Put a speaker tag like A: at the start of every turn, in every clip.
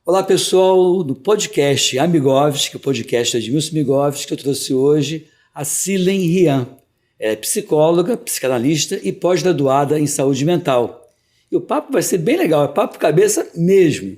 A: Olá, pessoal do podcast Amigovski, o podcast de Edmilson Migovski, que eu trouxe hoje a Silen Rian. Ela é psicóloga, psicanalista e pós-graduada em saúde mental. E o papo vai ser bem legal, é papo cabeça mesmo.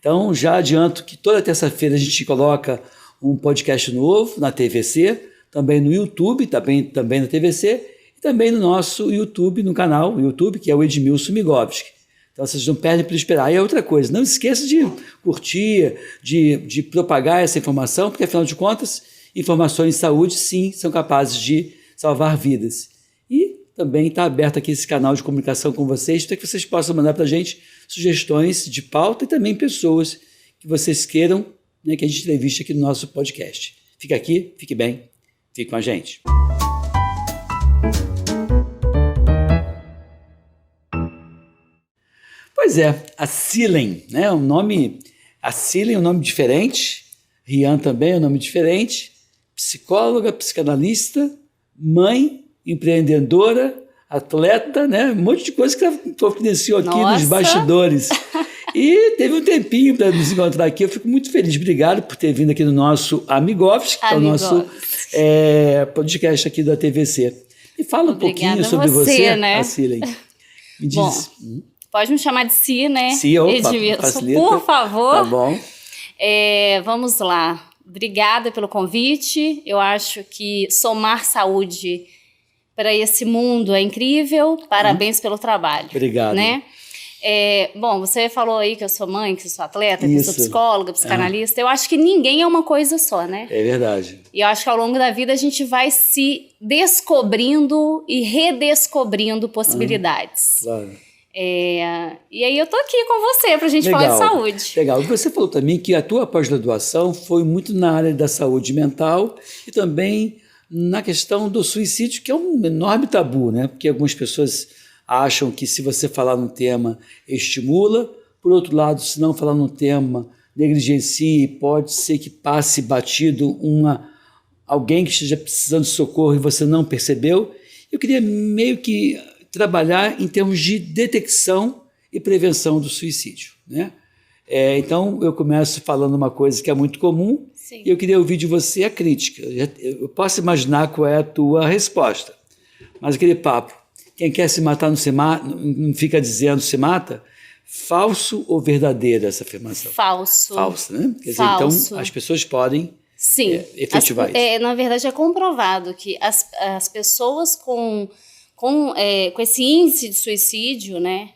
A: Então, já adianto que toda terça-feira a gente coloca um podcast novo na TVC, também no YouTube, também na TVC, e também no nosso YouTube, no canal YouTube, que é o Edmilson Migovski. Então, vocês não perdem por esperar. E outra coisa, não esqueça de curtir, de propagar essa informação, porque, afinal de contas, informações de saúde, sim, são capazes de salvar vidas. E também está aberto aqui esse canal de comunicação com vocês, para que vocês possam mandar para a gente sugestões de pauta e também pessoas que vocês queiram, né, que a gente entreviste aqui no nosso podcast. Fique aqui, fique bem, fique com a gente. Pois é, a Silen, né? A Silen é um nome diferente, Rian também é um nome diferente, psicóloga, psicanalista, mãe, empreendedora, atleta, né? Um monte de coisa que ela providenciou aqui nos bastidores. E teve um tempinho para nos encontrar aqui, eu fico muito feliz. Obrigado por ter vindo aqui no nosso Amigovski, que é o nosso podcast aqui da TVC. Me fala um pouquinho sobre você, né? A Silen. Me diz.
B: Bom, pode me chamar de Si, né?
A: Si, opa,
B: Edmilson,
A: facilita.
B: por favor.
A: Tá bom.
B: Vamos lá. Obrigada pelo convite. Eu acho que somar saúde para esse mundo é incrível. Parabéns pelo trabalho.
A: Obrigado.
B: Né? Bom, você falou aí que eu sou mãe, que eu sou atleta, que eu sou psicóloga, psicanalista. Eu acho que ninguém é uma coisa só, né? É
A: verdade.
B: E eu acho que ao longo da vida a gente vai se descobrindo e redescobrindo possibilidades.
A: Claro.
B: E aí eu tô aqui com você pra gente falar de saúde.
A: Legal. Você falou também que a tua pós-graduação foi muito na área da saúde mental e também na questão do suicídio, que é um enorme tabu, né? Porque algumas pessoas acham que se você falar num tema, estimula. Por outro lado, se não falar num tema, negligencie, pode ser que passe batido alguém que esteja precisando de socorro e você não percebeu. Eu queria meio que trabalhar em termos de detecção e prevenção do suicídio, né? Então, eu começo falando uma coisa que é muito comum.
B: Sim.
A: E eu queria ouvir de você a crítica. Eu posso imaginar qual é a tua resposta, mas aquele papo, quem quer se matar não fica dizendo se mata, falso ou verdadeira essa afirmação?
B: Falso.
A: Falso, né? Quer dizer,
B: falso.
A: então, as pessoas podem efetivar isso.
B: Na verdade, é comprovado que as pessoas com esse índice de suicídio, né,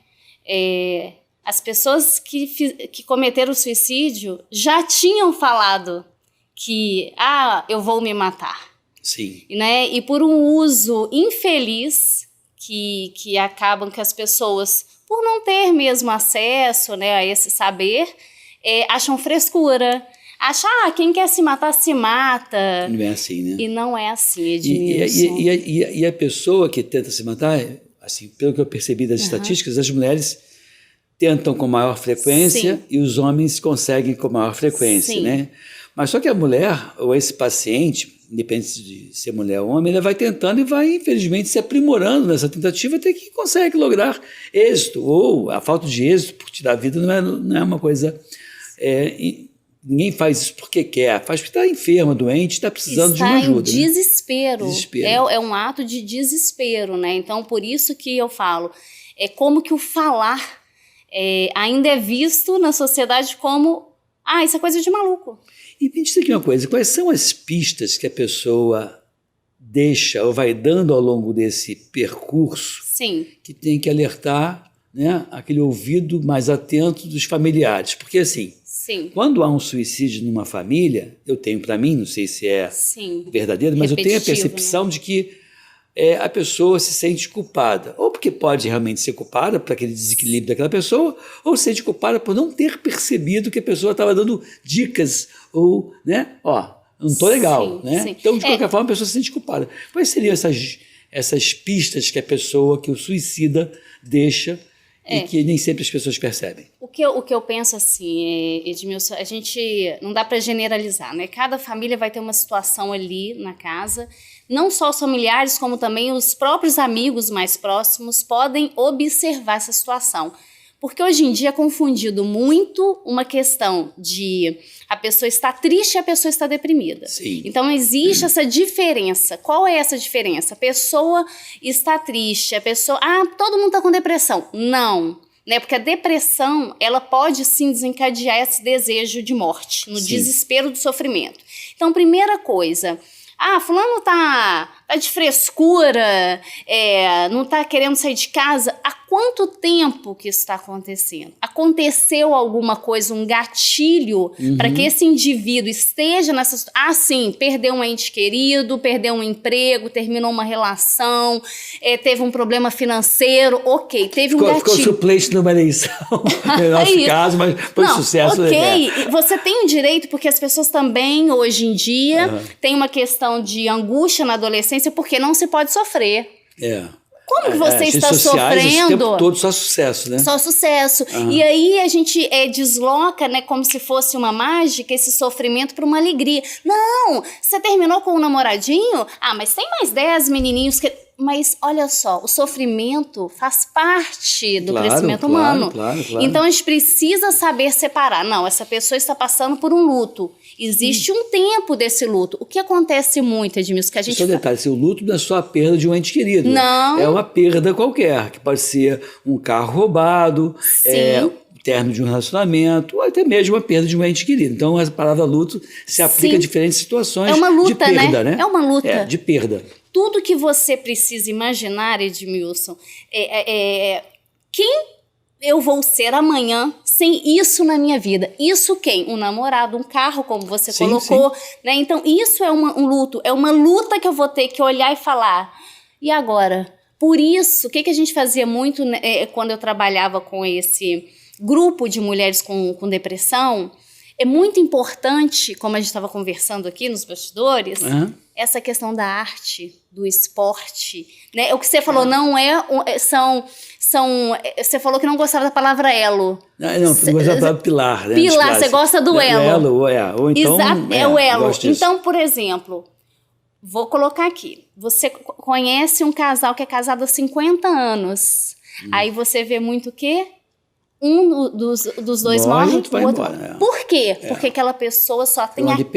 B: as pessoas que cometeram o suicídio já tinham falado que, eu vou me matar.
A: Sim.
B: Né, e por um uso infeliz que acabam que as pessoas, por não ter mesmo acesso, né, a esse saber, acham frescura. Achar, quem quer se matar, se mata.
A: Não é assim, né?
B: E não é assim, Edmilson.
A: E a pessoa que tenta se matar, assim, pelo que eu percebi das estatísticas, as mulheres tentam com maior frequência. Sim. E os homens conseguem com maior frequência, sim, né? Mas só que a mulher, ou esse paciente, independente de ser mulher ou homem, ele vai tentando e vai, infelizmente, se aprimorando nessa tentativa até que consegue lograr êxito. Ou a falta de êxito por tirar a vida não é uma coisa... Ninguém faz isso porque quer, faz porque está enfermo, doente, está precisando de uma ajuda.
B: Está em desespero.
A: Né? Desespero.
B: É um ato de desespero, né? Então, por isso que eu falo, é como que o falar ainda é visto na sociedade como, isso é coisa de maluco.
A: E me diz aqui uma coisa, quais são as pistas que a pessoa deixa ou vai dando ao longo desse percurso,
B: sim,
A: que tem que alertar, né, aquele ouvido mais atento dos familiares? Porque assim...
B: Sim.
A: Quando há um suicídio numa família, eu tenho para mim, não sei se é verdadeiro, mas eu tenho a percepção, né, de que a pessoa se sente culpada. Ou porque pode realmente ser culpada por aquele desequilíbrio daquela pessoa, ou se sente culpada por não ter percebido que a pessoa estava dando dicas, ou, né, não estou legal.
B: Sim,
A: né?
B: Sim.
A: Então, de qualquer forma, a pessoa se sente culpada. Quais seriam essas pistas que que o suicida deixa e que nem sempre as pessoas percebem?
B: O que eu penso assim, Edmilson, a gente não dá para generalizar, né? Cada família vai ter uma situação ali na casa, não só os familiares, como também os próprios amigos mais próximos podem observar essa situação. Porque hoje em dia é confundido muito uma questão de a pessoa está triste e a pessoa está deprimida.
A: Sim.
B: Então existe essa diferença. Qual é essa diferença? A pessoa está triste, a pessoa... todo mundo está com depressão. Não. Né? Porque a depressão, ela pode sim desencadear esse desejo de morte, no desespero do sofrimento. Então, primeira coisa... fulano tá de frescura, não tá querendo sair de casa. Há quanto tempo que isso está acontecendo? Aconteceu alguma coisa, um gatilho para que esse indivíduo esteja nessa situação? Sim, perdeu um ente querido, perdeu um emprego, terminou uma relação, teve um problema financeiro, ok, teve um gatilho.
A: Ficou suplente numa eleição, no nosso caso, mas foi sucesso.
B: Ok, você tem o direito, porque as pessoas também, hoje em dia, têm uma questão de angústia na adolescência, porque não se pode sofrer. Como você está sofrendo?
A: O tempo todo só sucesso, né?
B: Só sucesso. E aí a gente desloca, né, como se fosse uma mágica, esse sofrimento para uma alegria. Não, você terminou com um namoradinho? Mas tem mais 10 menininhos que... Mas olha só, o sofrimento faz parte do crescimento humano.
A: Claro.
B: Então a gente precisa saber separar. Não, essa pessoa está passando por um luto. Existe um tempo desse luto. O que acontece muito, Edmilson, que a gente...
A: Só detalhe, o luto não é só a perda de um ente querido.
B: Não.
A: É uma perda qualquer, que pode ser um carro roubado, o término de um relacionamento, ou até mesmo a perda de um ente querido. Então, a palavra luto se aplica a diferentes situações
B: é uma luta,
A: de perda, né?
B: É uma luta.
A: De perda.
B: Tudo que você precisa imaginar, Edmilson, quem eu vou ser amanhã sem isso na minha vida? Isso quem? Um namorado, um carro, como você colocou. Né? Então, isso é um luto. É uma luta que eu vou ter que olhar e falar. E agora? Por isso, o que a gente fazia muito quando eu trabalhava com esse grupo de mulheres com depressão? É muito importante, como a gente estava conversando aqui nos bastidores, essa questão da arte, do esporte. Né? O que você falou não você falou que não gostava da palavra elo.
A: Não gostava da palavra pilar. Né?
B: Pilar, você gosta do elo.
A: Ou então...
B: Exato, o elo. Então, por exemplo, vou colocar aqui. Você conhece um casal que é casado há 50 anos. Aí você vê muito o quê? Um dos dois morre, o outro... Por quê? Porque aquela pessoa só tem aquela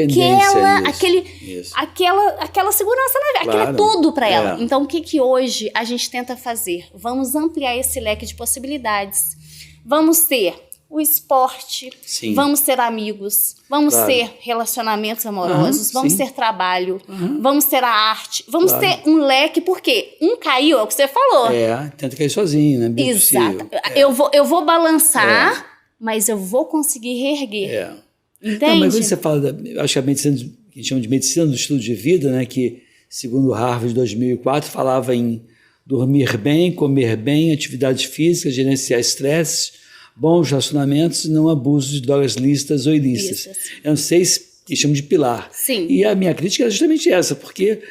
B: segurança na vida. Aquilo é tudo para ela. Então, o que hoje a gente tenta fazer? Vamos ampliar esse leque de possibilidades. Vamos ter o esporte, vamos ter amigos, vamos ter relacionamentos amorosos, vamos ter trabalho, vamos ter a arte, vamos ter um leque, porque um caiu, é o que você falou.
A: Tenta cair sozinho, né? Bem
B: exato. Eu vou balançar, mas eu vou conseguir reerguer. Entende?
A: Não, mas quando você fala, acho que a medicina, que a gente chama de medicina do estilo de vida, né, que segundo o Harvard de 2004 falava em dormir bem, comer bem, atividades físicas, gerenciar estresses, bons relacionamentos e não abuso de drogas lícitas ou ilícitas. Eram 6 que chamam de pilar. E a minha crítica é justamente essa, porque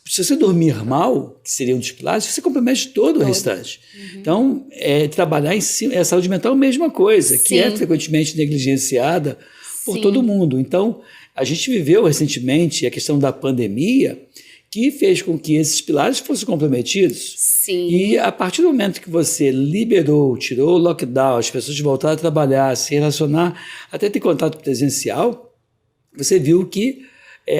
A: se você dormir mal, que seria um dos pilares, você compromete todo o restante. Então, trabalhar em cima, a saúde mental é a mesma coisa, que é frequentemente negligenciada por todo mundo. Então, a gente viveu recentemente a questão da pandemia, que fez com que esses pilares fossem comprometidos. E a partir do momento que você liberou, tirou o lockdown, as pessoas voltaram a trabalhar, se relacionar, até ter contato presencial, você viu que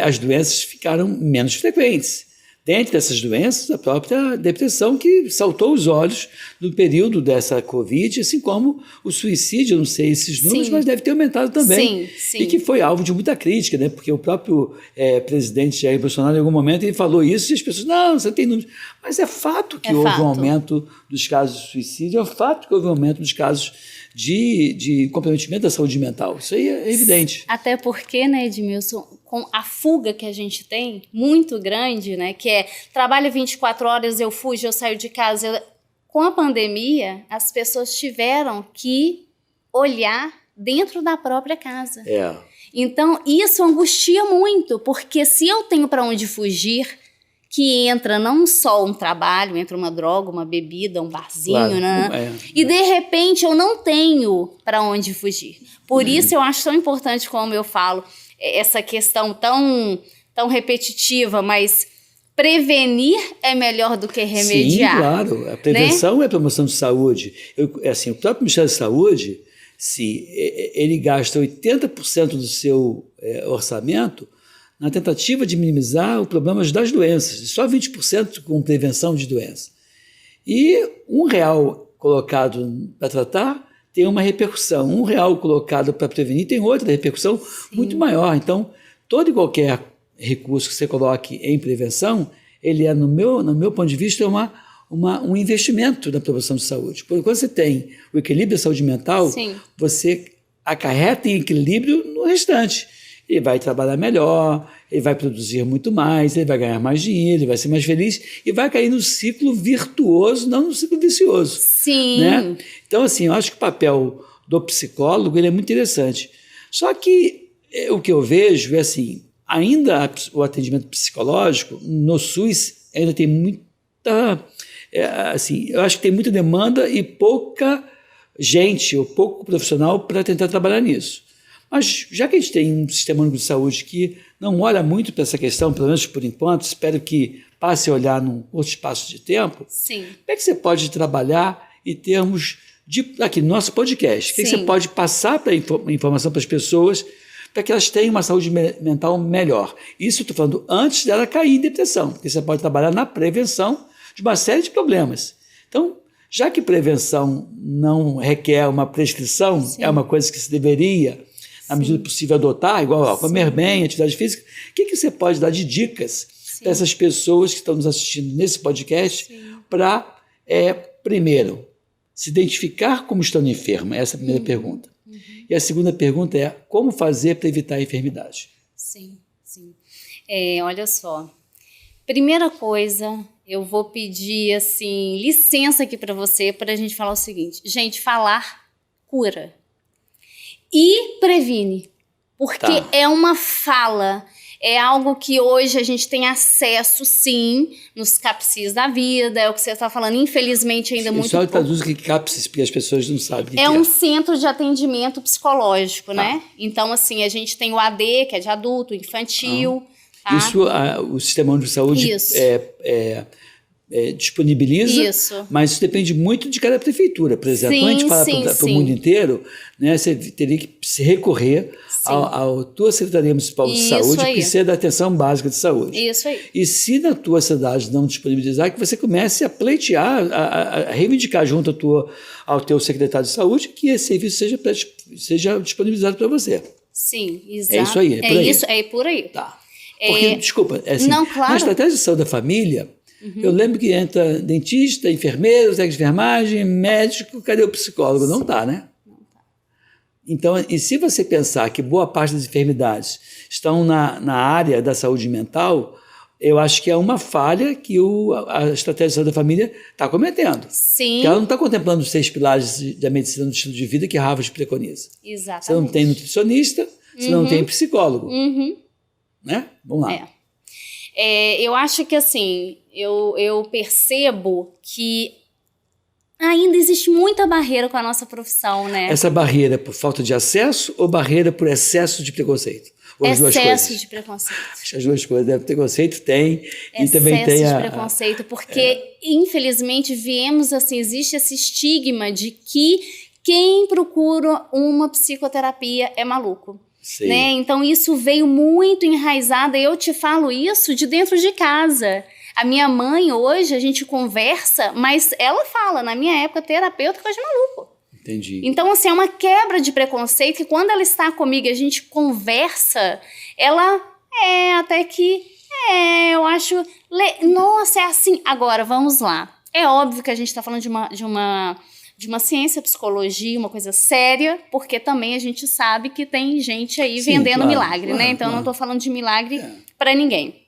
A: as doenças ficaram menos frequentes. Dentre essas doenças, a própria depressão, que saltou os olhos no período dessa Covid, assim como o suicídio, eu não sei esses números, mas deve ter aumentado também. E que foi alvo de muita crítica, né? Porque o próprio presidente Jair Bolsonaro, em algum momento, ele falou isso e as pessoas, não, você tem números. Mas é fato que houve um aumento dos casos de suicídio, é fato que houve um aumento dos casos de comprometimento da saúde mental. Isso aí é evidente.
B: Até porque, né, Edmilson, com a fuga que a gente tem, muito grande, né, que trabalho 24 horas, eu fujo, eu saio de casa. Com a pandemia, as pessoas tiveram que olhar dentro da própria casa. Então, isso angustia muito, porque se eu tenho para onde fugir, que entra não só um trabalho, entra uma droga, uma bebida, um barzinho, né? E de repente eu não tenho para onde fugir. Por isso eu acho tão importante, como eu falo, essa questão tão repetitiva, mas prevenir é melhor do que remediar.
A: Sim, claro. A prevenção, né? É a promoção de saúde. O próprio Ministério da Saúde, se ele gasta 80% do seu orçamento na tentativa de minimizar os problemas das doenças, e só 20% com prevenção de doenças. E R$1 colocado para tratar tem uma repercussão, R$1 colocado para prevenir tem outra repercussão muito maior. Então, todo e qualquer recurso que você coloque em prevenção, ele no meu ponto de vista, um investimento na promoção de saúde. Porque quando você tem o equilíbrio da saúde mental, você acarreta em equilíbrio no restante. Ele vai trabalhar melhor, ele vai produzir muito mais, ele vai ganhar mais dinheiro, ele vai ser mais feliz e vai cair no ciclo virtuoso, não no ciclo vicioso.
B: Sim.
A: Né? Então, assim, eu acho que o papel do psicólogo ele é muito interessante. Só que o que eu vejo é assim, ainda o atendimento psicológico no SUS ainda tem muita... assim, eu acho que tem muita demanda e pouca gente ou pouco profissional para tentar trabalhar nisso. Mas já que a gente tem um sistema único de saúde que não olha muito para essa questão, pelo menos por enquanto, espero que passe a olhar num outro espaço de tempo,
B: Sim.
A: Como é que você pode trabalhar em termos de, aqui no nosso podcast, o que você pode passar para informação para as pessoas para que elas tenham uma saúde mental melhor? Isso eu estou falando antes dela cair em depressão, porque você pode trabalhar na prevenção de uma série de problemas. Então, já que prevenção não requer uma prescrição, é uma coisa que se deveria, na medida possível, adotar, igual comer bem, atividade física, o que você pode dar de dicas para essas pessoas que estão nos assistindo nesse podcast para, primeiro, se identificar como estando enferma? Essa é a primeira pergunta. E a segunda pergunta é como fazer para evitar a enfermidade?
B: Sim. Olha só, primeira coisa, eu vou pedir assim, licença aqui para você, para a gente falar o seguinte. Gente, falar cura. E previne, porque é uma fala, é algo que hoje a gente tem acesso, sim, nos CAPCIs da vida, é o que você está falando, infelizmente ainda muito pouco.
A: Só traduz o que é CAPCIs, porque as pessoas não sabem o que é.
B: É um centro de atendimento psicológico, né? Então, assim, a gente tem o AD, que é de adulto, infantil. Tá?
A: Isso, o Sistema Único de Saúde disponibiliza, mas isso depende muito de cada prefeitura. Por exemplo, quando a gente fala para o mundo inteiro, né, você teria que se recorrer à tua Secretaria Municipal de Saúde, que precisa da atenção básica de saúde.
B: Isso aí.
A: E se na tua cidade não disponibilizar, que você comece a pleitear, a reivindicar junto ao teu secretário de saúde que esse serviço seja disponibilizado para você.
B: Sim, exato.
A: É isso aí, é por aí.
B: Isso, é por aí.
A: Tá. Porque, desculpa, assim,
B: não, claro.
A: Na estratégia de saúde da família, eu lembro que entra dentista, enfermeiro, técnico de enfermagem, médico, cadê o psicólogo? Não está, né? Não tá. Então, e se você pensar que boa parte das enfermidades estão na área da saúde mental, eu acho que é uma falha que a estratégia de saúde da família está cometendo.
B: Sim.
A: Porque ela não está contemplando os 6 pilares da medicina do estilo de vida que Harvard preconiza.
B: Exatamente.
A: Você não tem nutricionista, você não tem psicólogo. Né? Vamos lá.
B: Eu acho que assim, eu percebo que ainda existe muita barreira com a nossa profissão, né?
A: Essa barreira é por falta de acesso ou barreira por excesso de preconceito? Ou as duas coisas?
B: Excesso de preconceito.
A: As duas coisas. Preconceito tem e também tem
B: excesso de preconceito, porque infelizmente existe esse estigma de que quem procura uma psicoterapia é maluco. Né? Então isso veio muito enraizado, e eu te falo isso de dentro de casa. A minha mãe hoje, a gente conversa, mas ela fala, na minha época, terapeuta, coisa de maluco.
A: Entendi.
B: Então, assim, é uma quebra de preconceito que quando ela está comigo e a gente conversa, ela até que, eu acho, nossa, é assim. Agora, vamos lá. É óbvio que a gente está falando de uma ciência, psicologia, uma coisa séria, porque também a gente sabe que tem gente aí vendendo milagre, né? Então, eu não estou falando de milagre para ninguém.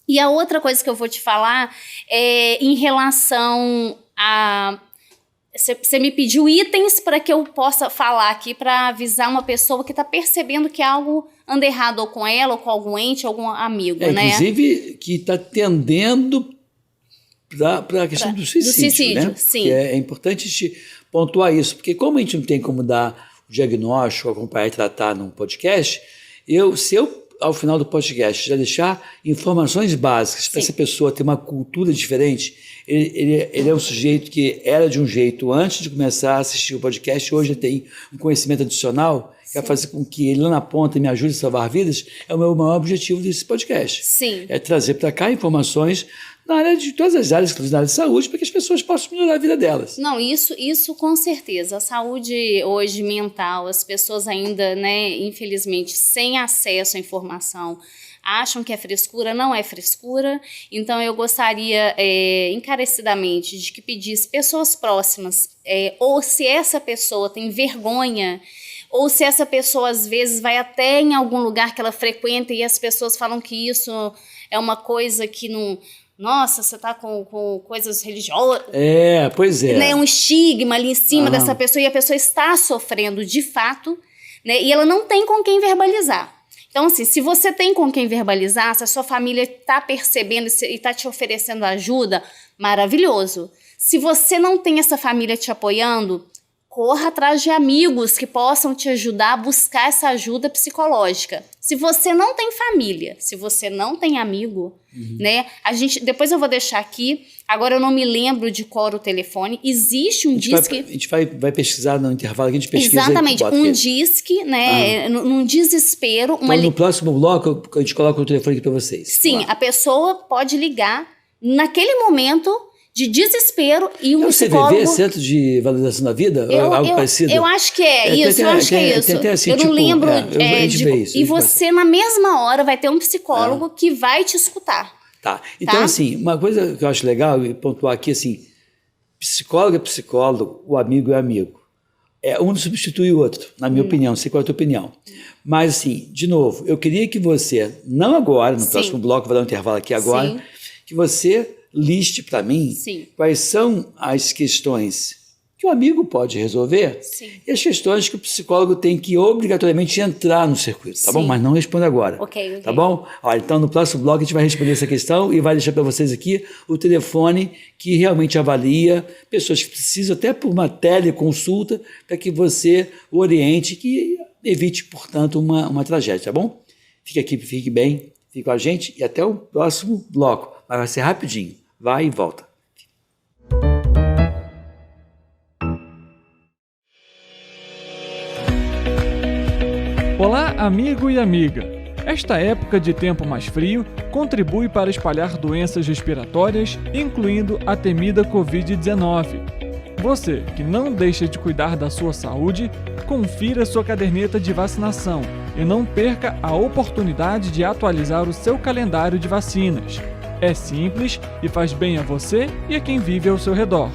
B: E a outra coisa que eu vou te falar é em relação a... Você me pediu itens para que eu possa falar aqui para avisar uma pessoa que está percebendo que algo anda errado ou com ela, ou com algum ente, algum amigo, né?
A: Inclusive, que está tendendo para a questão do suicídio, né?
B: Sim.
A: Porque é importante pontuar isso, porque como a gente não tem como dar o diagnóstico, acompanhar e tratar num podcast, se eu ao final do podcast, já deixar informações básicas para essa pessoa ter uma cultura diferente. Ele é um sujeito que era de um jeito antes de começar a assistir o podcast, hoje tem um conhecimento adicional que vai fazer com que ele lá na ponta me ajude a salvar vidas. É o meu maior objetivo desse podcast.
B: Sim.
A: É trazer para cá informações na área de todas as áreas, inclusive na área de saúde, para que as pessoas possam melhorar a vida delas.
B: Não, isso com certeza. A saúde hoje mental, as pessoas ainda, né, infelizmente, sem acesso à informação, acham que é frescura, não é frescura. Então, eu gostaria encarecidamente de que pedisse pessoas próximas, ou se essa pessoa tem vergonha, ou se essa pessoa, às vezes, vai até em algum lugar que ela frequenta e as pessoas falam que isso é uma coisa que não... Nossa, você está com coisas religiosas.
A: Pois é.
B: Né, um estigma ali em cima dessa pessoa e a pessoa está sofrendo de fato, né, e ela não tem com quem verbalizar. Então, assim, se você tem com quem verbalizar, se a sua família está percebendo e está te oferecendo ajuda, maravilhoso. Se você não tem essa família te apoiando, corra atrás de amigos que possam te ajudar a buscar essa ajuda psicológica. Se você não tem família, se você não tem amigo, né? Depois eu vou deixar aqui, agora eu não me lembro de qual era o telefone, existe um disque...
A: A gente vai pesquisar no intervalo, que a gente pesquisa.
B: Exatamente, um disque, né? Num desespero...
A: Então, no próximo bloco, a gente coloca o telefone aqui para vocês.
B: Sim, a pessoa pode ligar naquele momento... de desespero e um psicólogo...
A: CVV, Centro de Valorização da Vida? Algo parecido?
B: Eu acho que é isso, eu acho que é isso.
A: Assim,
B: eu não lembro...
A: isso,
B: e você, na mesma hora, vai ter um psicólogo que vai te escutar.
A: Tá. Então, assim, uma coisa que eu acho legal e pontuar aqui, assim, psicólogo é psicólogo, o amigo é amigo. Um não substitui o outro, na minha opinião, não sei qual é a tua opinião. Mas, assim, de novo, eu queria que você, não agora, no próximo bloco, vou dar um intervalo aqui agora, que você... liste para mim quais são as questões que o amigo pode resolver e as questões que o psicólogo tem que obrigatoriamente entrar no circuito, tá bom? Mas não responda agora, tá bom? Olha, então, no próximo bloco a gente vai responder essa questão e vai deixar para vocês aqui o telefone que realmente avalia pessoas que precisam até por uma teleconsulta para que você oriente, que evite, portanto, uma tragédia, tá bom? Fique aqui, fique bem, fique com a gente e até o próximo bloco, mas vai ser rapidinho. Vai e volta.
C: Olá, amigo e amiga. Esta época de tempo mais frio contribui para espalhar doenças respiratórias, incluindo a temida Covid-19. Você que não deixa de cuidar da sua saúde, confira sua caderneta de vacinação e não perca a oportunidade de atualizar o seu calendário de vacinas. É simples e faz bem a você e a quem vive ao seu redor.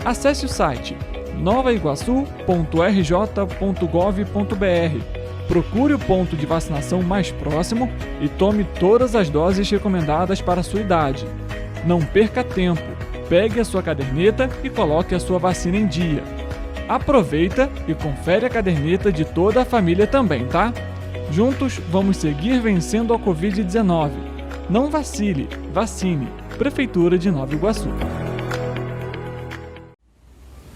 C: Acesse o site novaiguaçu.rj.gov.br, procure o ponto de vacinação mais próximo e tome todas as doses recomendadas para a sua idade. Não perca tempo, pegue a sua caderneta e coloque a sua vacina em dia. Aproveita e confere a caderneta de toda a família também, tá? Juntos vamos seguir vencendo a Covid-19. Não vacile, vacine. Prefeitura de Nova Iguaçu.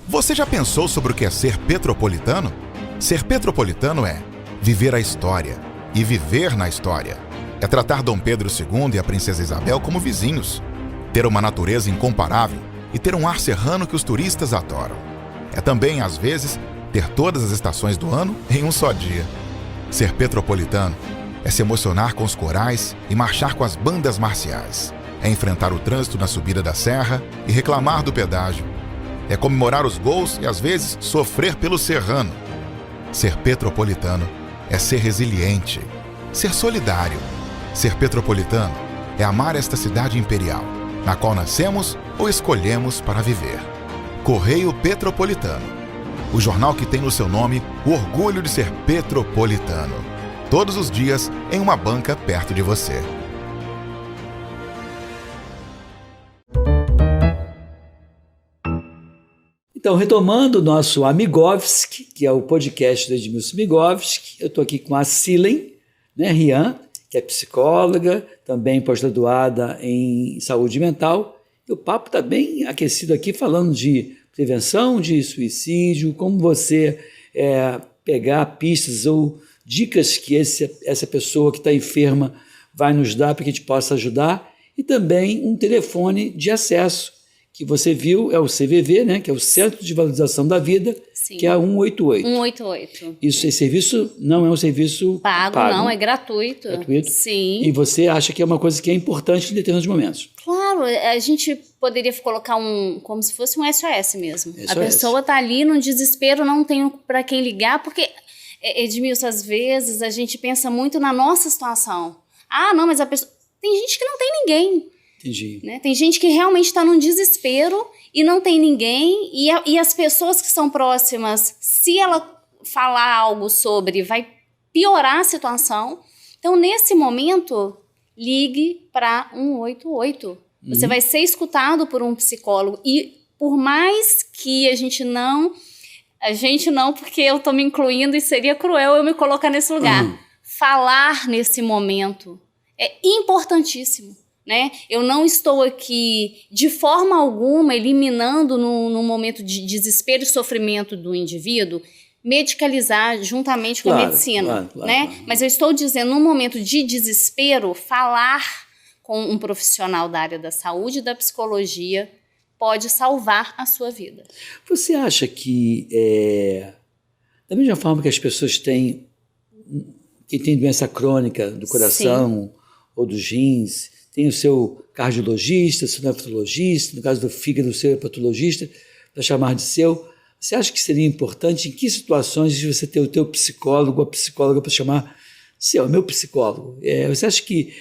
D: Você já pensou sobre o que é ser petropolitano? Ser petropolitano é viver a história e viver na história. É tratar Dom Pedro II e a Princesa Isabel como vizinhos. Ter uma natureza incomparável e ter um ar serrano que os turistas adoram. É também, às vezes, ter todas as estações do ano em um só dia. Ser petropolitano é se emocionar com os corais e marchar com as bandas marciais. É enfrentar o trânsito na subida da serra e reclamar do pedágio. É comemorar os gols e, às vezes, sofrer pelo serrano. Ser petropolitano é ser resiliente, ser solidário. Ser petropolitano é amar esta cidade imperial, na qual nascemos ou escolhemos para viver. Correio Petropolitano, o jornal que tem no seu nome o orgulho de ser petropolitano. Todos os dias em uma banca perto de você.
A: Então, retomando o nosso Amigovski, que é o podcast do Edmilson Migovski, eu estou aqui com a Silen, né, Rian, que é psicóloga, também pós-graduada em saúde mental. E o papo está bem aquecido aqui, falando de prevenção de suicídio, como você pegar pistas ou dicas que essa pessoa que está enferma vai nos dar para que a gente possa ajudar, e também um telefone de acesso, que você viu, é o CVV, né, que é o Centro de Valorização da Vida,
B: Sim.
A: que é a 188.
B: 188.
A: Esse serviço não é um serviço
B: pago, não, é gratuito.
A: Gratuito.
B: Sim.
A: E você acha que é uma coisa que é importante em determinados momentos.
B: Claro, a gente poderia colocar como se fosse um SOS mesmo.
A: SOS.
B: A pessoa está ali no desespero, não tem para quem ligar, porque, Edmilson, às vezes a gente pensa muito na nossa situação. Ah, não, mas a pessoa... Tem gente que não tem ninguém.
A: Entendi.
B: Né? Tem gente que realmente está num desespero e não tem ninguém, e as pessoas que são próximas, se ela falar algo sobre, vai piorar a situação. Então, nesse momento, ligue para 188. Você vai ser escutado por um psicólogo, e por mais que a gente não, porque eu estou me incluindo e seria cruel eu me colocar nesse lugar. Falar nesse momento é importantíssimo. Né? Eu não estou aqui, de forma alguma, eliminando no momento de desespero e sofrimento do indivíduo, medicalizar juntamente com a medicina. Claro, né? Mas eu estou dizendo, num momento de desespero, falar com um profissional da área da saúde e da psicologia pode salvar a sua vida.
A: Você acha que, da mesma forma que as pessoas têm, quem tem doença crônica do coração, sim, ou dos rins, tem o seu cardiologista, seu nefrologista, no caso do fígado, o seu hepatologista, para chamar de seu. Você acha que seria importante, em que situações, você ter o teu psicólogo, a psicóloga, para chamar seu, meu psicólogo? Você acha que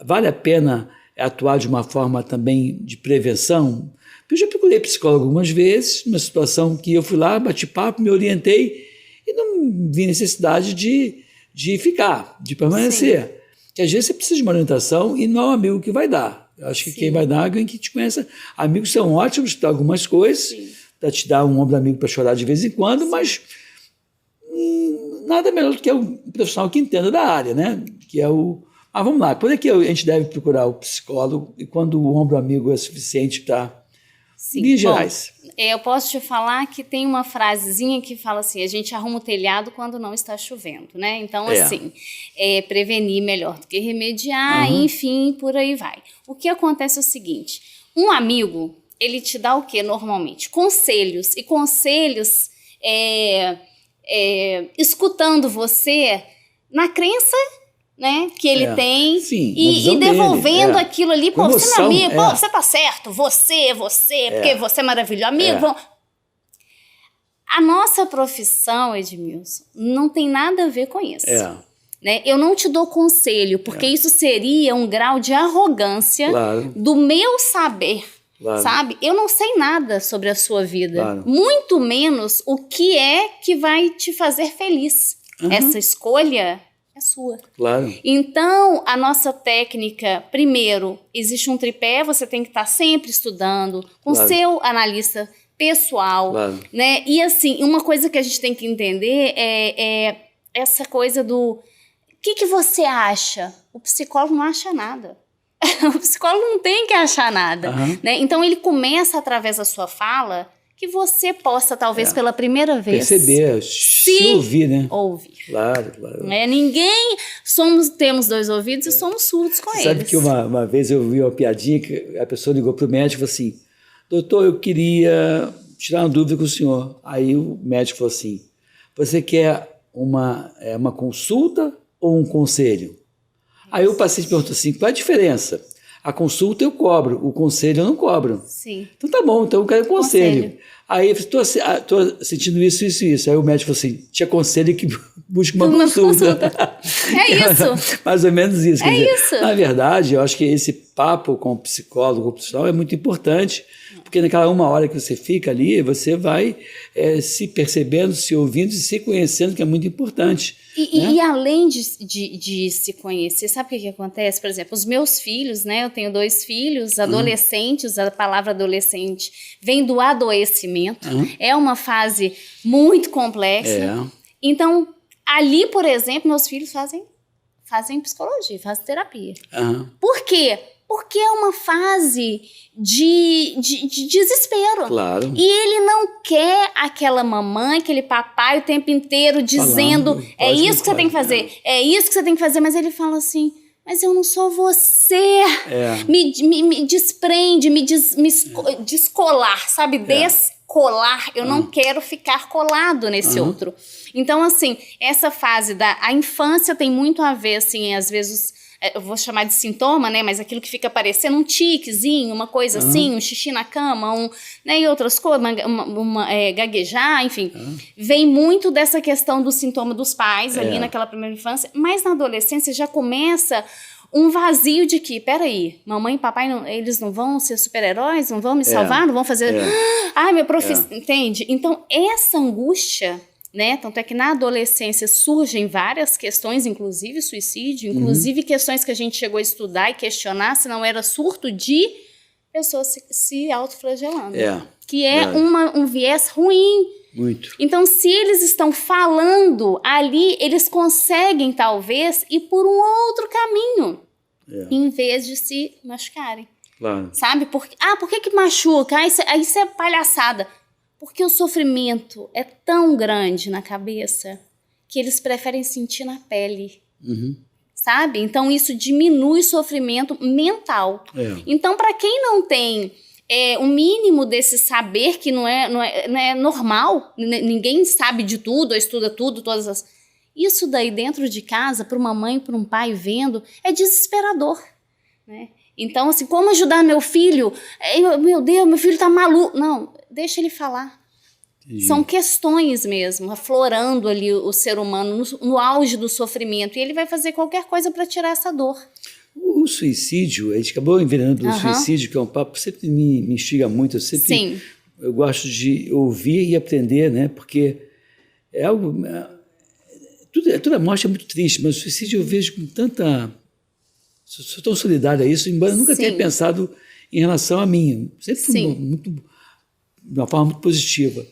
A: vale a pena atuar de uma forma também de prevenção? Eu já procurei psicólogo algumas vezes, numa situação que eu fui lá, bati papo, me orientei, e não vi necessidade de ficar, de permanecer. Sim. Que às vezes você precisa de uma orientação e não é um amigo que vai dar. Eu acho que sim, quem vai dar é alguém que te conhece. Amigos são ótimos para algumas coisas, para te dar um ombro amigo para chorar de vez em quando, sim, mas nada melhor do que um profissional que entenda da área, né? Que é o... Mas vamos lá, quando é que a gente deve procurar o psicólogo e quando o ombro amigo é suficiente para... Sim, linhas gerais.
B: Eu posso te falar que tem uma frasezinha que fala assim, a gente arruma o telhado quando não está chovendo, né? Então, assim, prevenir melhor do que remediar, enfim, por aí vai. O que acontece é o seguinte, um amigo, ele te dá o quê normalmente? Conselhos, e conselhos escutando você na crença, né, que ele tem, sim, e devolvendo dele, aquilo ali, pô, você é meu amigo, pô, você tá certo, você, porque você é maravilhoso, amigo. A nossa profissão, Edmilson, não tem nada a ver com isso. Né? Eu não te dou conselho, porque isso seria um grau de arrogância, claro, do meu saber, claro, sabe? Eu não sei nada sobre a sua vida, claro, muito menos o que é que vai te fazer feliz. Essa escolha é sua. Claro. Então, a nossa técnica, primeiro, existe um tripé, você tem que estar sempre estudando com claro, seu analista pessoal, claro, né? E assim, uma coisa que a gente tem que entender é essa coisa do... O que você acha? O psicólogo não acha nada. O psicólogo não tem que achar nada, né? Então, ele começa através da sua fala... que você possa, talvez, pela primeira vez... Perceber, se ouvir, né? Ouvir. Claro, claro. Temos 2 ouvidos e somos surdos com eles. Sabe que uma vez eu vi uma piadinha que a pessoa ligou para o médico e falou assim, doutor, eu queria tirar uma dúvida com o senhor. Aí o médico falou assim, você quer uma consulta ou um conselho? Aí o paciente perguntou assim, qual é a diferença? A consulta eu cobro, o conselho eu não cobro. Sim. Então tá bom, então eu quero conselho. Aí eu falei, tô sentindo isso. Aí o médico falou assim, te aconselho que busque uma consulta. É isso. Mais ou menos isso. Quer dizer, isso. Na verdade, eu acho que esse papo com o psicólogo, com o profissional, é muito importante, porque naquela 1 hora que você fica ali, você vai se percebendo, se ouvindo e se conhecendo, que é muito importante. E além de se conhecer, sabe o que acontece? Por exemplo, os meus filhos, né? Eu tenho 2 filhos, adolescentes, a palavra adolescente vem do adoecimento, é uma fase muito complexa. Então, ali, por exemplo, meus filhos fazem psicologia, fazem terapia.
A: Aham.
B: Por quê? Porque é uma fase de desespero.
A: Claro.
B: E ele não quer aquela mamãe, aquele papai o tempo inteiro dizendo,
A: Falando,
B: é
A: pode,
B: isso que você tem que
A: pode,
B: fazer, é isso que você tem que fazer. Mas ele fala assim, mas eu não sou você.
A: É.
B: Me desprende, descolar, sabe? Descolar. Eu não quero ficar colado nesse outro. Então, assim, essa fase a infância tem muito a ver, assim, às vezes, eu vou chamar de sintoma, né? Mas aquilo que fica parecendo um tiquezinho, uma coisa assim, um xixi na cama, né? E outras coisas, gaguejar, enfim. Vem muito dessa questão do sintoma dos pais ali naquela primeira infância. Mas na adolescência já começa um vazio de que, peraí, mamãe e papai, eles não vão ser super-heróis? Não vão me salvar? Não vão fazer... Ai, meu professor... Entende? Então, essa angústia... Né? Tanto é que na adolescência surgem várias questões, inclusive suicídio, inclusive questões que a gente chegou a estudar e questionar se não era surto de pessoas se autoflagelando. Que é um viés ruim.
A: Muito.
B: Então, se eles estão falando ali, eles conseguem, talvez, ir por um outro caminho, em vez de se machucarem.
A: Claro.
B: Sabe? Por que machuca? Isso é palhaçada. Porque o sofrimento é tão grande na cabeça que eles preferem sentir na pele, sabe? Então, isso diminui o sofrimento mental. Então, para quem não tem o mínimo desse saber, que não é normal, ninguém sabe de tudo, ou estuda tudo, isso daí dentro de casa, para uma mãe, para um pai vendo, é desesperador, né? Então, assim, como ajudar meu filho? Meu Deus, meu filho tá maluco. Não, deixa ele falar. Entendi. São questões mesmo, aflorando ali o ser humano no auge do sofrimento. E ele vai fazer qualquer coisa para tirar essa dor.
A: O suicídio, a gente acabou envenenando o suicídio, que é um papo que sempre me instiga muito. Eu gosto de ouvir e aprender, né? Porque é algo... Toda morte é muito triste, mas o suicídio eu vejo com tanta... Sou tão solidário a isso, embora eu nunca tenha pensado em relação a mim. Sempre fui de uma forma muito positiva.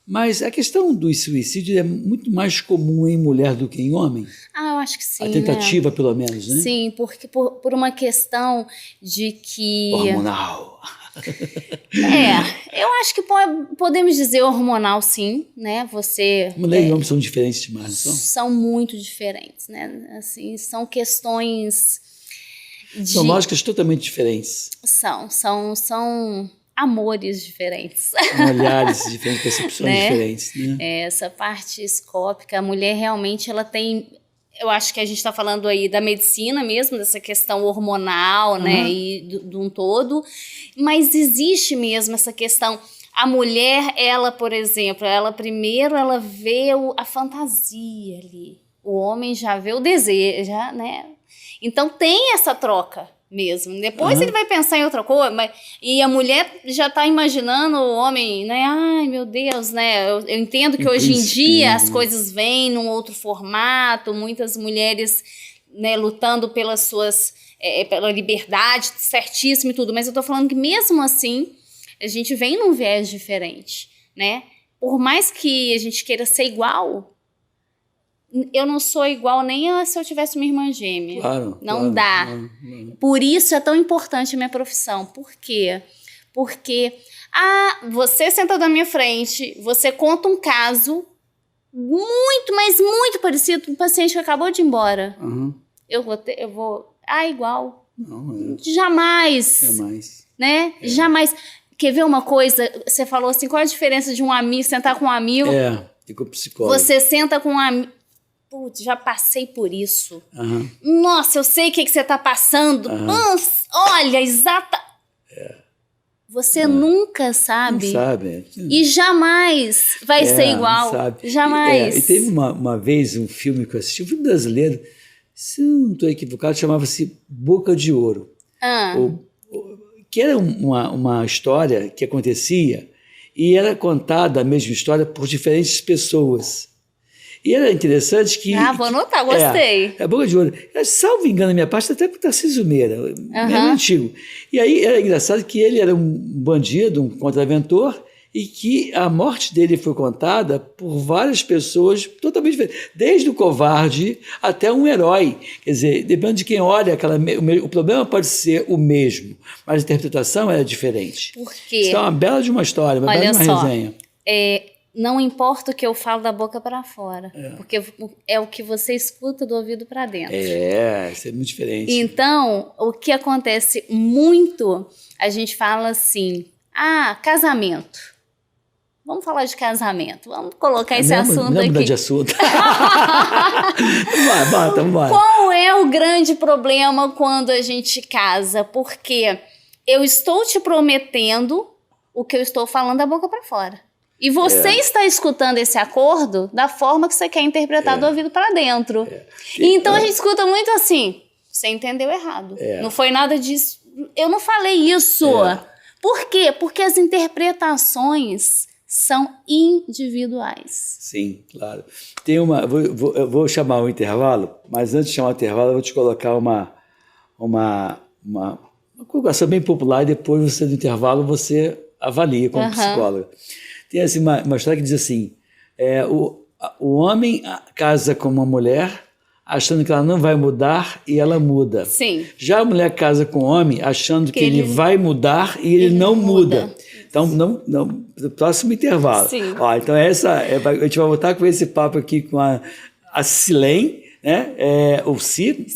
A: Mas a questão do suicídio é muito mais comum em mulher do que em homem.
B: Eu acho que sim.
A: A tentativa, né? Pelo menos, né?
B: Sim, porque por uma questão de que...
A: hormonal.
B: Eu acho que podemos dizer hormonal, sim, né?
A: Mulher e homem são diferentes demais, não são?
B: São muito diferentes, né? Assim, são questões...
A: São lógicas totalmente diferentes.
B: São amores diferentes.
A: Olhares diferentes, percepções diferentes. Né?
B: Essa parte escópica, a mulher realmente ela tem... Eu acho que a gente está falando aí da medicina mesmo, dessa questão hormonal, né? E de um todo. Mas existe mesmo essa questão... A mulher, ela, por exemplo, primeiro ela vê a fantasia ali. O homem já vê o desejo, né? Então tem essa troca mesmo. Depois ele vai pensar em outra coisa, e a mulher já está imaginando o homem, né? Ai, meu Deus, né? Eu entendo que hoje em dia as coisas vêm num outro formato, muitas mulheres, né, lutando pelas suas, pela liberdade, certíssimo e tudo, mas eu estou falando que mesmo assim a gente vem num viés diferente, né? Por mais que a gente queira ser igual, eu não sou igual nem se eu tivesse uma irmã gêmea. Não dá. Por isso é tão importante a minha profissão. Por quê? Porque você senta na minha frente, você conta um caso muito, mas muito parecido com um paciente que acabou de ir embora. Eu vou... igual.
A: Não,
B: Jamais. Né? Jamais. Quer ver uma coisa? Você falou assim, qual a diferença de um amigo, sentar com um amigo?
A: E com o psicólogo.
B: Você senta com um amigo... Putz, já passei por isso. Nossa, eu sei o que você está passando. Nossa, olha, Você nunca sabe.
A: Não sabe.
B: E jamais vai ser igual.
A: Sabe.
B: Jamais.
A: E teve uma vez um filme que eu assisti, um filme brasileiro, se não estou equivocado, chamava-se Boca de Ouro. Que era uma história que acontecia e era contada a mesma história por diferentes pessoas. E era interessante que...
B: vou anotar, gostei.
A: A Boca de Ouro. Salvo engano, a minha parte até com o Tarcísio Meira, é antigo. E aí era engraçado que ele era um bandido, um contraventor, e que a morte dele foi contada por várias pessoas totalmente diferentes, desde o covarde até um herói. Quer dizer, dependendo de quem olha, o problema pode ser o mesmo, mas a interpretação é diferente.
B: Por quê?
A: Isso é uma bela de uma história, uma bela de uma resenha.
B: Não importa o que eu falo da boca para fora, porque é o que você escuta do ouvido para dentro.
A: Isso é muito diferente.
B: Então, o que acontece muito, a gente fala assim, casamento. Vamos falar de casamento, vamos colocar esse assunto aqui.
A: Não mudar de assunto. Vamos embora.
B: Qual é o grande problema quando a gente casa? Porque eu estou te prometendo o que eu estou falando da boca para fora. E você está escutando esse acordo da forma que você quer interpretar do ouvido para dentro. Então a gente escuta muito assim, você entendeu errado. Não foi nada disso. Eu não falei isso. Por quê? Porque as interpretações são individuais.
A: Sim, claro. Eu vou chamar o intervalo, mas antes de chamar o intervalo, eu vou te colocar uma colocação bem popular e depois você, no intervalo, você avalia como psicóloga. Tem assim, uma história que diz assim, o homem casa com uma mulher achando que ela não vai mudar e ela muda.
B: Sim.
A: Já a mulher casa com o homem achando que ele vai mudar e ele não muda. Então, próximo intervalo.
B: Sim.
A: Então a gente vai voltar com esse papo aqui com a Silen, né? O Si,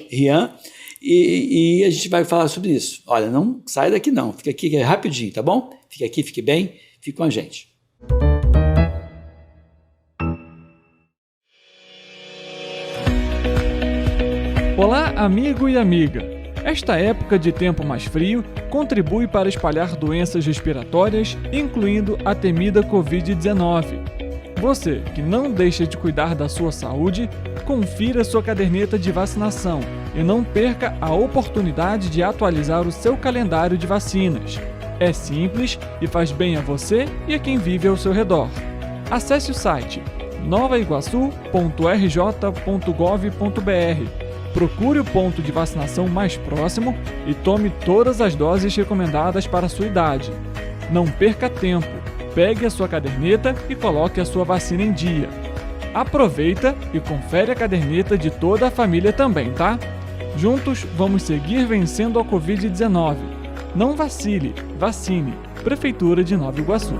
A: Rian, e a gente vai falar sobre isso. Olha, não sai daqui não, fica aqui que é rapidinho, tá bom? Fique aqui, fique bem, fique com a gente.
C: Olá, amigo e amiga! Esta época de tempo mais frio contribui para espalhar doenças respiratórias, incluindo a temida Covid-19. Você que não deixa de cuidar da sua saúde, confira sua caderneta de vacinação e não perca a oportunidade de atualizar o seu calendário de vacinas. É simples e faz bem a você e a quem vive ao seu redor. Acesse o site novaiguaçu.rj.gov.br. Procure o ponto de vacinação mais próximo e tome todas as doses recomendadas para a sua idade. Não perca tempo, pegue a sua caderneta e coloque a sua vacina em dia. Aproveita e confere a caderneta de toda a família também, tá? Juntos vamos seguir vencendo a Covid-19. Não vacile, vacine. Prefeitura de Nova Iguaçu.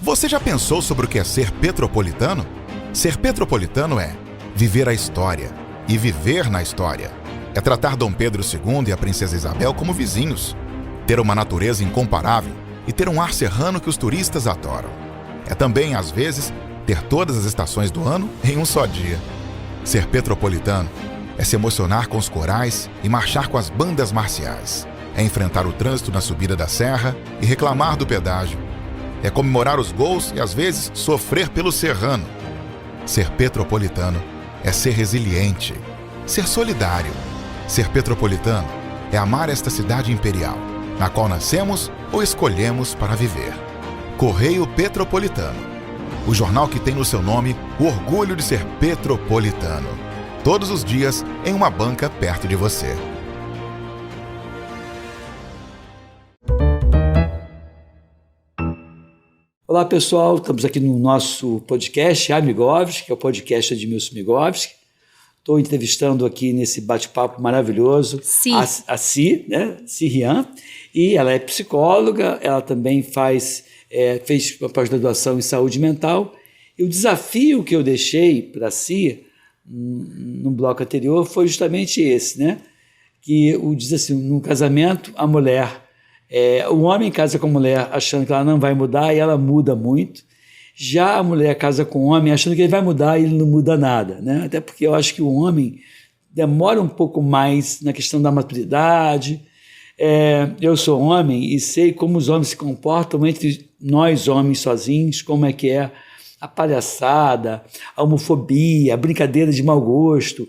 D: Você já pensou sobre o que é ser petropolitano? Ser petropolitano é viver a história e viver na história. É tratar Dom Pedro II e a Princesa Isabel como vizinhos. Ter uma natureza incomparável e ter um ar serrano que os turistas adoram. É também, às vezes, ter todas as estações do ano em um só dia. Ser petropolitano é se emocionar com os corais e marchar com as bandas marciais. É enfrentar o trânsito na subida da serra e reclamar do pedágio. É comemorar os gols e, às vezes, sofrer pelo serrano. Ser petropolitano é ser resiliente, ser solidário. Ser petropolitano é amar esta cidade imperial, na qual nascemos ou escolhemos para viver. Correio Petropolitano, o jornal que tem no seu nome o orgulho de ser petropolitano. Todos os dias em uma banca perto de você.
A: Olá pessoal, estamos aqui no nosso podcast Amigovski, que é o podcast de Edmilson Migovski. Estou entrevistando aqui nesse bate-papo maravilhoso a Si, né? Si Rian, e ela é psicóloga, ela também fez uma pós-graduação em saúde mental, e o desafio que eu deixei para Si no bloco anterior foi justamente esse, né? Que diz assim, no casamento, a mulher, o homem casa com a mulher achando que ela não vai mudar e ela muda muito. Já a mulher casa com o homem achando que ele vai mudar e ele não muda nada, né? Até porque eu acho que o homem demora um pouco mais na questão da maturidade. Eu sou homem e sei como os homens se comportam entre nós homens sozinhos, como é que é a palhaçada, a homofobia, a brincadeira de mau gosto.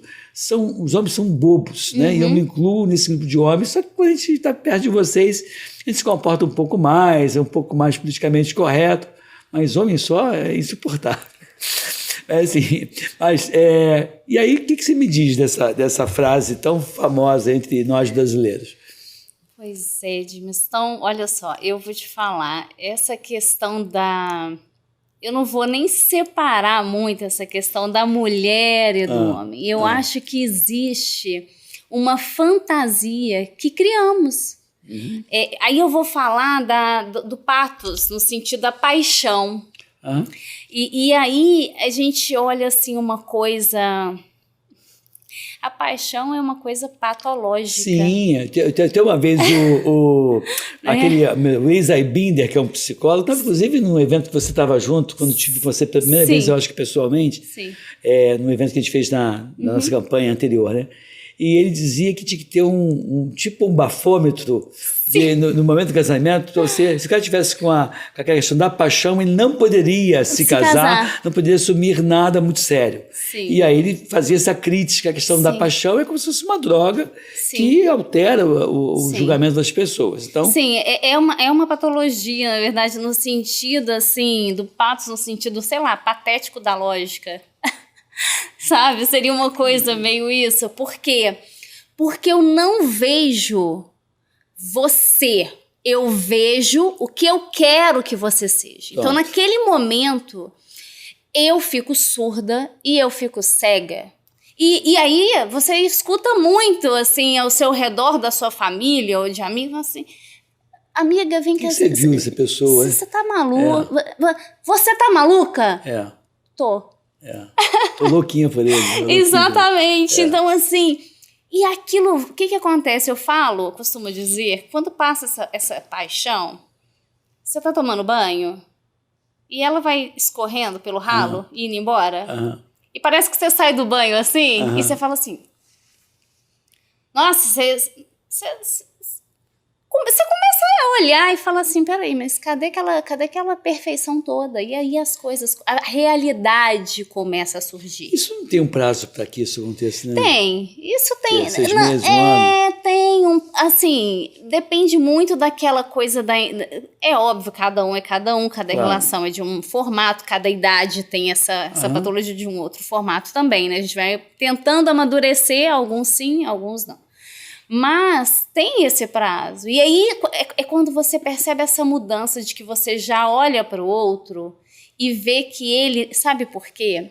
A: Os homens são bobos, né? E eu me incluo nesse grupo de homens, só que quando a gente está perto de vocês, a gente se comporta um pouco mais, é um pouco mais politicamente correto, mas homem só é insuportável. E aí, o que você me diz dessa frase tão famosa entre nós brasileiros?
B: Pois é, Edmilson. Então, olha só, eu vou te falar, essa questão da... Eu não vou nem separar muito essa questão da mulher e do homem. Eu acho que existe uma fantasia que criamos. Aí eu vou falar do pathos, no sentido da paixão. E aí a gente olha assim uma coisa... A paixão é uma coisa patológica.
A: Sim, até uma vez o Isai Binder, que é um psicólogo, estava inclusive num evento que você estava junto, quando tive você pela primeira vez, eu acho que pessoalmente, num evento que a gente fez na nossa campanha anterior, né? E ele dizia que tinha que ter tipo um bafômetro no momento do casamento, para você, se o cara tivesse com aquela questão da paixão, ele não poderia se casar, não poderia assumir nada muito sério. E aí ele fazia essa crítica, a questão da paixão é como se fosse uma droga que altera o julgamento das pessoas. Então,
B: sim, é uma patologia, na verdade, no sentido assim, do pathos, no sentido, sei lá, patético da lógica. Sabe? Seria uma coisa meio isso. Por quê? Porque eu não vejo você. Eu vejo o que eu quero que você seja. Então, naquele momento, eu fico surda e eu fico cega. E aí, você escuta muito, assim, ao seu redor da sua família ou de amigos, assim... Amiga, vem cá.
A: Você viu essa pessoa?
B: Você tá maluca? Você tá maluca? Tô.
A: Tô louquinha por ele.
B: Exatamente. Então, assim, e aquilo, o que acontece? Eu costumo dizer, quando passa essa paixão, você tá tomando banho e ela vai escorrendo pelo ralo e indo embora. E parece que você sai do banho assim e você fala assim, nossa, você começa a olhar e fala assim, peraí, mas cadê aquela perfeição toda? E aí as coisas, a realidade começa a surgir.
A: Isso não tem um prazo para que isso aconteça, né?
B: Tem, isso tem.
A: 6 meses, um ano?
B: Tem assim, depende muito daquela coisa é óbvio, cada um é cada um, cada relação é de um formato, cada idade tem essa patologia de um outro formato também, né? A gente vai tentando amadurecer, alguns sim, alguns não. Mas tem esse prazo. E aí é quando você percebe essa mudança de que você já olha para o outro e vê que ele... Sabe por quê?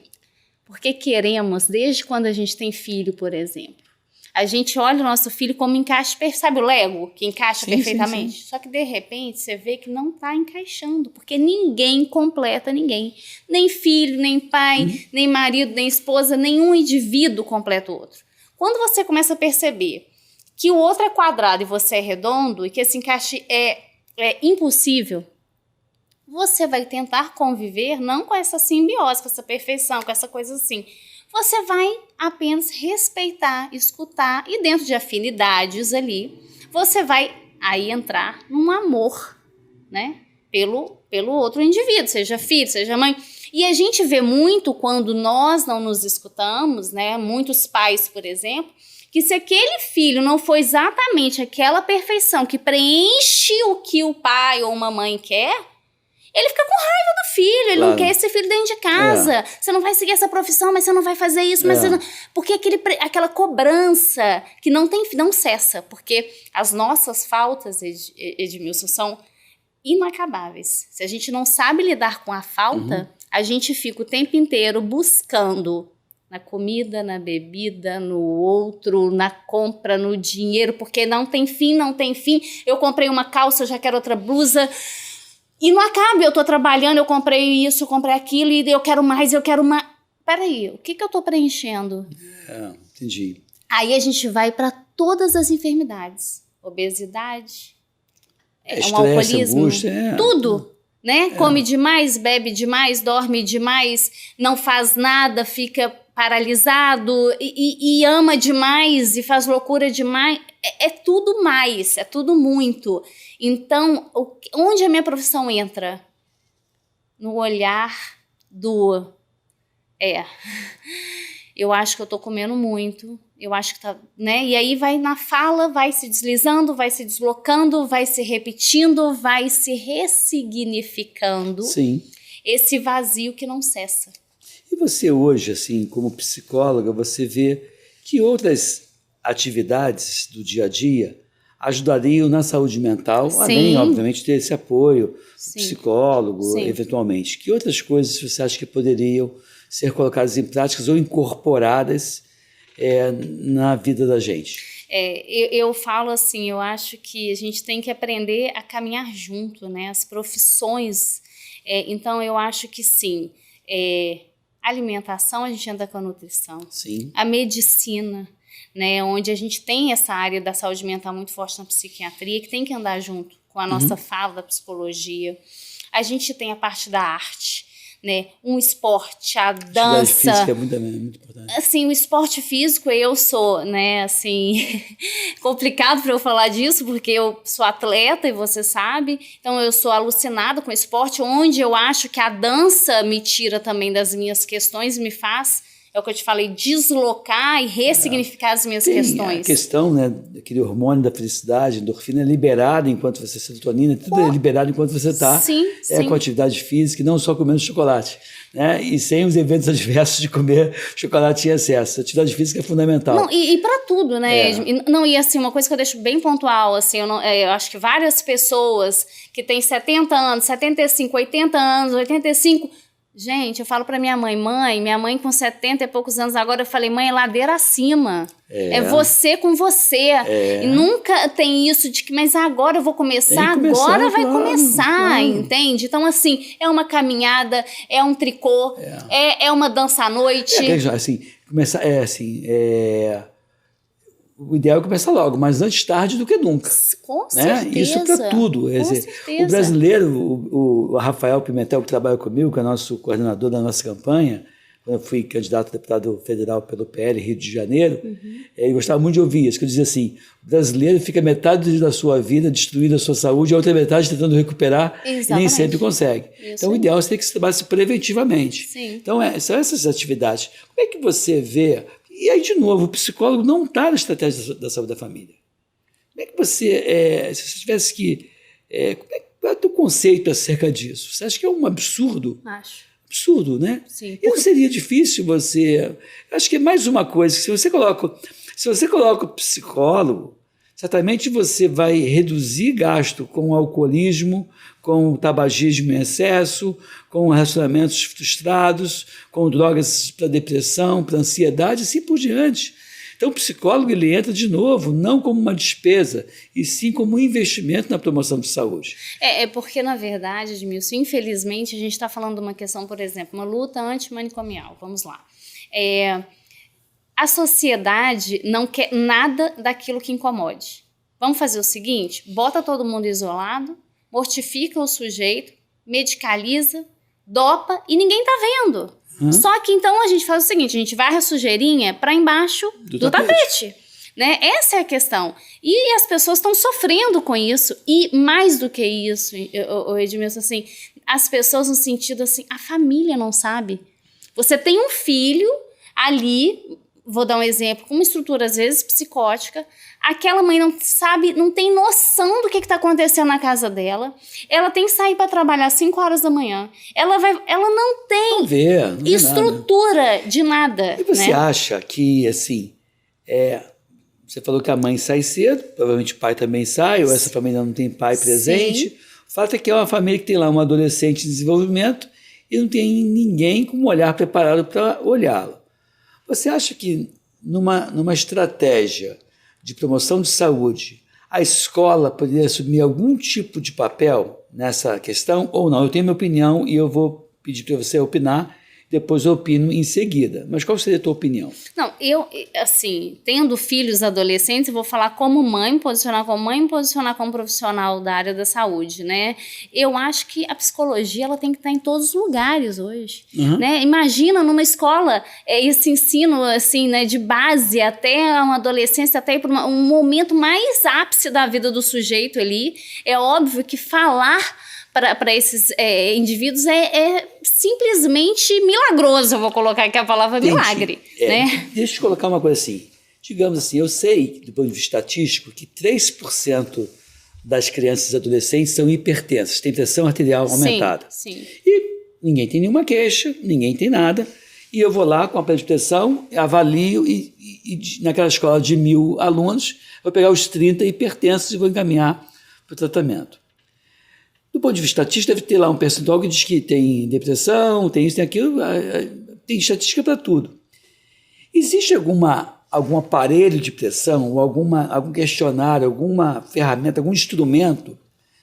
B: Porque queremos, desde quando a gente tem filho, por exemplo, a gente olha o nosso filho como encaixe... Sabe o Lego? Que encaixa perfeitamente? Sim. Só que, de repente, você vê que não está encaixando. Porque ninguém completa ninguém. Nem filho, nem pai, nem marido, nem esposa. Nenhum indivíduo completa o outro. Quando você começa a perceber que o outro é quadrado e você é redondo, e que esse encaixe é impossível, você vai tentar conviver não com essa simbiose, com essa perfeição, com essa coisa assim. Você vai apenas respeitar, escutar, e dentro de afinidades ali, você vai aí entrar num amor, né? Pelo outro indivíduo, seja filho, seja mãe. E a gente vê muito quando nós não nos escutamos, né? Muitos pais, por exemplo, que se aquele filho não for exatamente aquela perfeição que preenche o que o pai ou uma mãe quer, ele fica com raiva do filho, ele não quer esse filho dentro de casa. Você não vai seguir essa profissão, mas você não vai fazer isso, mas você não... Porque aquela cobrança que não cessa, porque as nossas faltas, Edmilson, são inacabáveis. Se a gente não sabe lidar com a falta, a gente fica o tempo inteiro buscando na comida, na bebida, no outro, na compra, no dinheiro, porque não tem fim, não tem fim. Eu comprei uma calça, eu já quero outra blusa. E não acaba, eu tô trabalhando, eu comprei isso, eu comprei aquilo, e eu quero mais, eu quero mais. Peraí, o que eu tô preenchendo?
A: Entendi.
B: Aí a gente vai para todas as enfermidades. Obesidade, um alcoolismo, angústia, tudo. Né? Come demais, bebe demais, dorme demais, não faz nada, fica paralisado e ama demais e faz loucura demais. É tudo mais, é tudo muito. Então, onde a minha profissão entra? No olhar do... eu acho que eu tô comendo muito, eu acho que tá, né? E aí vai na fala, vai se deslizando, vai se deslocando, vai se repetindo, vai se ressignificando.
A: Sim.
B: Esse vazio que não cessa.
A: E você hoje, assim, como psicóloga, você vê que outras atividades do dia a dia ajudariam na saúde mental,
B: Sim.
A: além, obviamente, de ter esse apoio
B: Sim.
A: psicólogo,
B: Sim.
A: eventualmente. Que outras coisas você acha que poderiam ser colocadas em práticas ou incorporadas na vida da gente?
B: Eu falo assim, eu acho que a gente tem que aprender a caminhar junto, né? As profissões. Então, eu acho que sim. Alimentação, a gente anda com a nutrição.
A: Sim.
B: A medicina, né? Onde a gente tem essa área da saúde mental muito forte na psiquiatria, que tem que andar junto com a nossa fala da psicologia. A gente tem a parte da arte, né? Um esporte, a dança.
A: Atividade física é muito importante.
B: Assim, o esporte físico, eu sou, né, assim, complicado para eu falar disso, porque eu sou atleta e você sabe, então eu sou alucinada com o esporte, onde eu acho que a dança me tira também das minhas questões, me faz, é o que eu te falei, deslocar e ressignificar as minhas questões.
A: A questão, né, daquele hormônio da felicidade, endorfina, é liberado enquanto você, serotonina, tudo é liberado enquanto você está com atividade física, e não só comendo chocolate, né, e sem os eventos adversos de comer chocolate em excesso. A atividade física é fundamental.
B: Não, e para tudo, né? Não, e assim, uma coisa que eu deixo bem pontual, assim, eu acho que várias pessoas que têm 70 anos, 75, 80 anos, 85... Gente, eu falo pra minha mãe com 70 e poucos anos agora, eu falei, mãe, é ladeira acima. É você com você. E nunca tem isso de que, mas agora eu vou começar, agora vai começar, entende? Então, assim, é uma caminhada, é um tricô, é uma dança à noite.
A: O ideal é começar logo, mas antes tarde do que nunca.
B: Com
A: né?
B: certeza.
A: Isso para tudo. O brasileiro, o Rafael Pimentel, que trabalha comigo, que é nosso coordenador da nossa campanha, quando eu fui candidato a deputado federal pelo PL Rio de Janeiro, ele gostava muito de ouvir isso, que eu dizia assim, o brasileiro fica metade da sua vida destruindo a sua saúde, a outra metade tentando recuperar, e nem sempre consegue. Então, o ideal é você ter que se trabalhar preventivamente.
B: Sim.
A: Então, são essas atividades. Como é que você vê... E aí, de novo, o psicólogo não está na estratégia da saúde da família. Como é que você, se você tivesse que... qual é o teu conceito acerca disso? Você acha que é um absurdo?
B: Acho.
A: Absurdo, né?
B: Sim.
A: E não seria difícil você... Acho que é mais uma coisa, que se você coloca o psicólogo, certamente você vai reduzir gasto com o alcoolismo, com o tabagismo em excesso, com relacionamentos frustrados, com drogas para depressão, para ansiedade, e assim por diante. Então, o psicólogo ele entra de novo, não como uma despesa, e sim como um investimento na promoção de saúde.
B: Porque, na verdade, Edmilson, infelizmente, a gente está falando de uma questão, por exemplo, uma luta antimanicomial. Vamos lá. A sociedade não quer nada daquilo que incomode. Vamos fazer o seguinte, bota todo mundo isolado, mortifica o sujeito, medicaliza, dopa e ninguém tá vendo. Só que então a gente faz o seguinte, a gente varre a sujeirinha para embaixo do tapete. Né? Essa é a questão. E as pessoas estão sofrendo com isso. E mais do que isso, Edmilson, assim, as pessoas no sentido assim, a família não sabe. Você tem um filho ali, vou dar um exemplo, com uma estrutura às vezes psicótica, aquela mãe não sabe, não tem noção do que está acontecendo na casa dela, ela tem que sair para trabalhar às 5 horas da manhã, ela não tem
A: não
B: estrutura
A: nada.
B: De nada.
A: E você acha que, assim, você falou que a mãe sai cedo, provavelmente o pai também sai, ou essa família não tem pai presente. Sim. O fato é que é uma família que tem lá um adolescente em desenvolvimento e não tem ninguém com um olhar preparado para olhá-lo. Você acha que numa estratégia de promoção de saúde, a escola poderia assumir algum tipo de papel nessa questão ou não? Eu tenho minha opinião e eu vou pedir para você opinar, depois eu opino em seguida. Mas qual seria a tua opinião?
B: Não, eu, assim, tendo filhos adolescentes, eu vou falar como mãe, me posicionar como profissional da área da saúde, né? Eu acho que a psicologia, ela tem que estar em todos os lugares hoje, né? Imagina numa escola, esse ensino, assim, né, de base até uma adolescência, até para um momento mais ápice da vida do sujeito ali. É óbvio que falar para esses indivíduos é simplesmente milagroso, eu vou colocar aqui a palavra milagre. Né?
A: Deixa eu te colocar uma coisa assim, digamos assim, eu sei, do ponto de vista estatístico, que 3% das crianças e adolescentes são hipertensas, têm pressão arterial aumentada.
B: Sim.
A: E ninguém tem nenhuma queixa, ninguém tem nada, e eu vou lá com a pressão, avalio e naquela escola de 1.000 alunos, vou pegar os 30 hipertensos e vou encaminhar para o tratamento. Do ponto de vista estatístico, deve ter lá um percentual que diz que tem depressão, tem isso, tem aquilo, tem estatística para tudo. Existe algum aparelho de pressão, ou algum questionário, alguma ferramenta, algum instrumento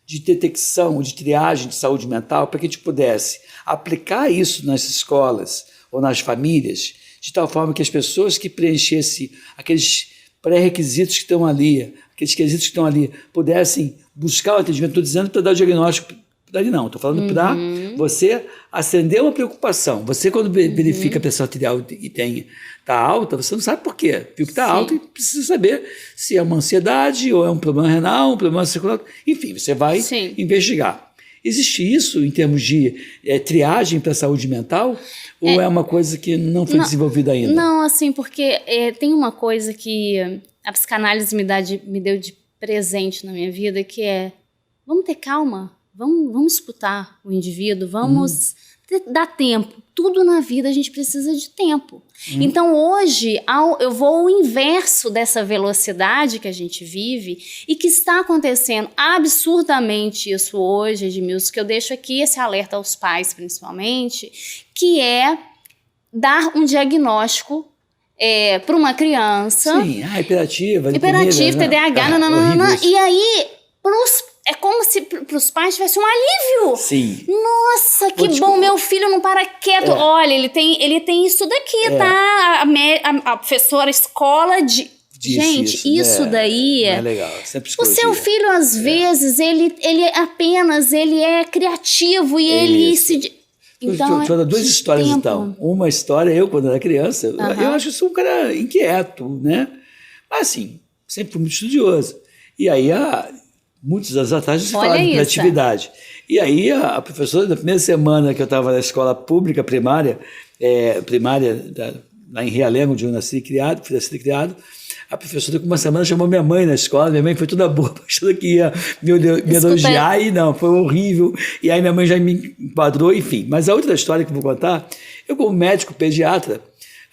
A: de detecção, de triagem de saúde mental, para que a gente pudesse aplicar isso nas escolas ou nas famílias, de tal forma que as pessoas que preenchessem aqueles pré-requisitos que estão ali, aqueles quesitos que estão ali, pudessem buscar o atendimento? Estou dizendo para dar o diagnóstico, não, estou falando para você acender uma preocupação. Você, quando verifica a pressão arterial e está alta, você não sabe por quê. Viu que está alta e precisa saber se é uma ansiedade ou é um problema renal, um problema circulatório. Enfim, você vai investigar. Existe isso em termos de triagem para a saúde mental? Ou é uma coisa que não foi desenvolvida ainda?
B: Não, assim, porque tem uma coisa que a psicanálise me deu de presente na minha vida, que é: vamos ter calma, vamos escutar o indivíduo, vamos dar tempo. Tudo na vida a gente precisa de tempo. Então hoje eu vou ao inverso dessa velocidade que a gente vive e que está acontecendo absurdamente isso hoje, Edmilson, que eu deixo aqui esse alerta aos pais principalmente, que é dar um diagnóstico para uma criança.
A: Sim, hiperativa,
B: TDAH, e aí é como se para os pais tivesse um alívio.
A: Sim.
B: Nossa, que bom, meu filho não para quieto. Olha, ele tem isso daqui, tá? A professora, a escola gente, isso daí
A: não é legal.
B: O seu filho, às vezes, ele é criativo e ele se... Então,
A: vou dar duas histórias, então. Uma história, eu, quando era criança, eu acho que sou um cara inquieto, né? Mas, assim, sempre fui muito estudioso. E aí, muitos anos atrás, a gente falava de criatividade. E aí, a professora, na primeira semana que eu estava na escola pública primária, lá em Realengo, onde eu nasci e criado, a professora, com uma semana, chamou minha mãe na escola. Minha mãe foi toda boa, achando que ia me elogiar, e não, foi horrível. E aí minha mãe já me enquadrou, enfim. Mas a outra história que eu vou contar, eu, como médico pediatra,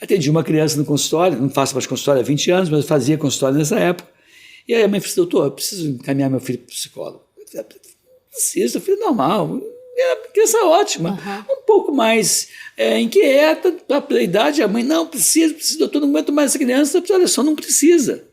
A: atendi uma criança no consultório, não faço mais consultório há 20 anos, mas eu fazia consultório nessa época. E aí a mãe falou: doutor, eu preciso encaminhar meu filho para o psicólogo. Eu falei: precisa, filho normal. É uma criança ótima, um pouco mais inquieta pela idade. A mãe: não, precisa, doutor, não aguento mais essa criança. Olha só, não precisa.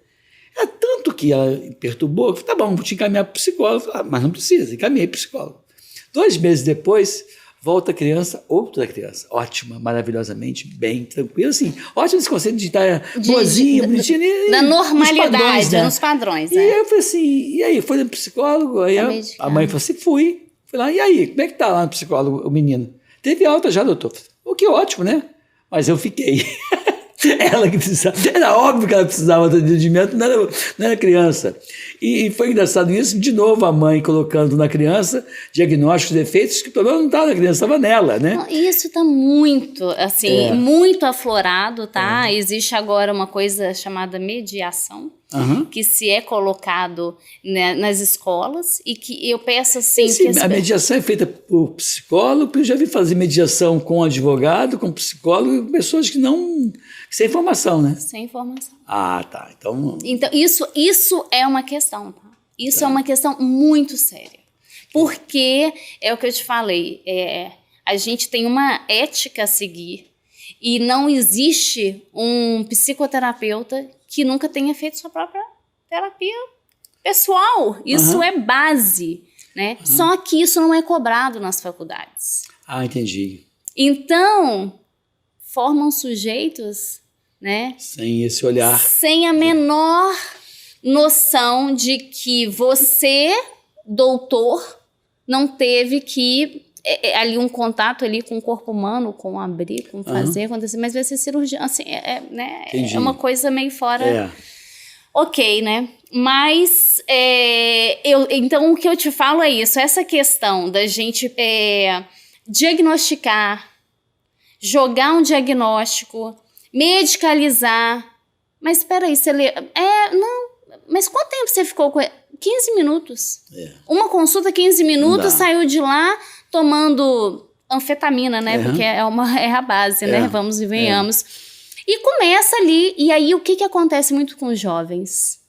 A: É tanto que ela perturbou, eu falei: tá bom, vou te encaminhar para o psicólogo. Eu falei: mas não precisa, encaminhei para o psicólogo. 2 meses depois, volta a criança, outra criança, ótima, maravilhosamente bem, tranquila, assim, ótimo esse conceito de estar boazinha, bonitinha.
B: Da normalidade, nos padrões.
A: E aí eu falei assim: e aí, foi no psicólogo? Aí a mãe falou assim: fui lá, e aí, como é que tá lá no psicólogo o menino? Teve alta já, doutor. O que ótimo, né? Mas eu fiquei. Ela que precisava, era óbvio que ela precisava de atendimento, não era criança. E foi engraçado isso, de novo a mãe colocando na criança diagnósticos de defeitos, que o problema não estava na criança, estava nela, né?
B: Isso está muito, assim, muito aflorado, tá? Existe agora uma coisa chamada mediação, que se é colocado, né, nas escolas, e que eu peço assim...
A: Sim, a mediação é feita por psicólogo, eu já vi fazer mediação com advogado, com psicólogo, com pessoas que não... sem informação, né?
B: Sem informação.
A: Ah, tá. Então
B: isso é uma questão, tá? Isso é uma questão muito séria. Porque, é o que eu te falei, a gente tem uma ética a seguir e não existe um psicoterapeuta que nunca tenha feito sua própria terapia pessoal. Isso é base, né? Só que isso não é cobrado nas faculdades.
A: Ah, entendi.
B: Então, formam sujeitos, né?
A: Sem esse olhar.
B: Sem a menor noção de que você, doutor, não teve que ali um contato ali com o corpo humano, com abrir, com fazer, acontecer, mas vai ser cirurgião, assim, né? É uma coisa meio fora... Ok, né? Mas, então, o que eu te falo é isso, essa questão da gente diagnosticar, jogar um diagnóstico, medicalizar, mas espera aí, mas quanto tempo você ficou com 15 minutos? Uma consulta, 15 minutos, saiu de lá tomando anfetamina, né? Porque é a base, né? Vamos e venhamos. E começa ali, e aí o que acontece muito com os jovens?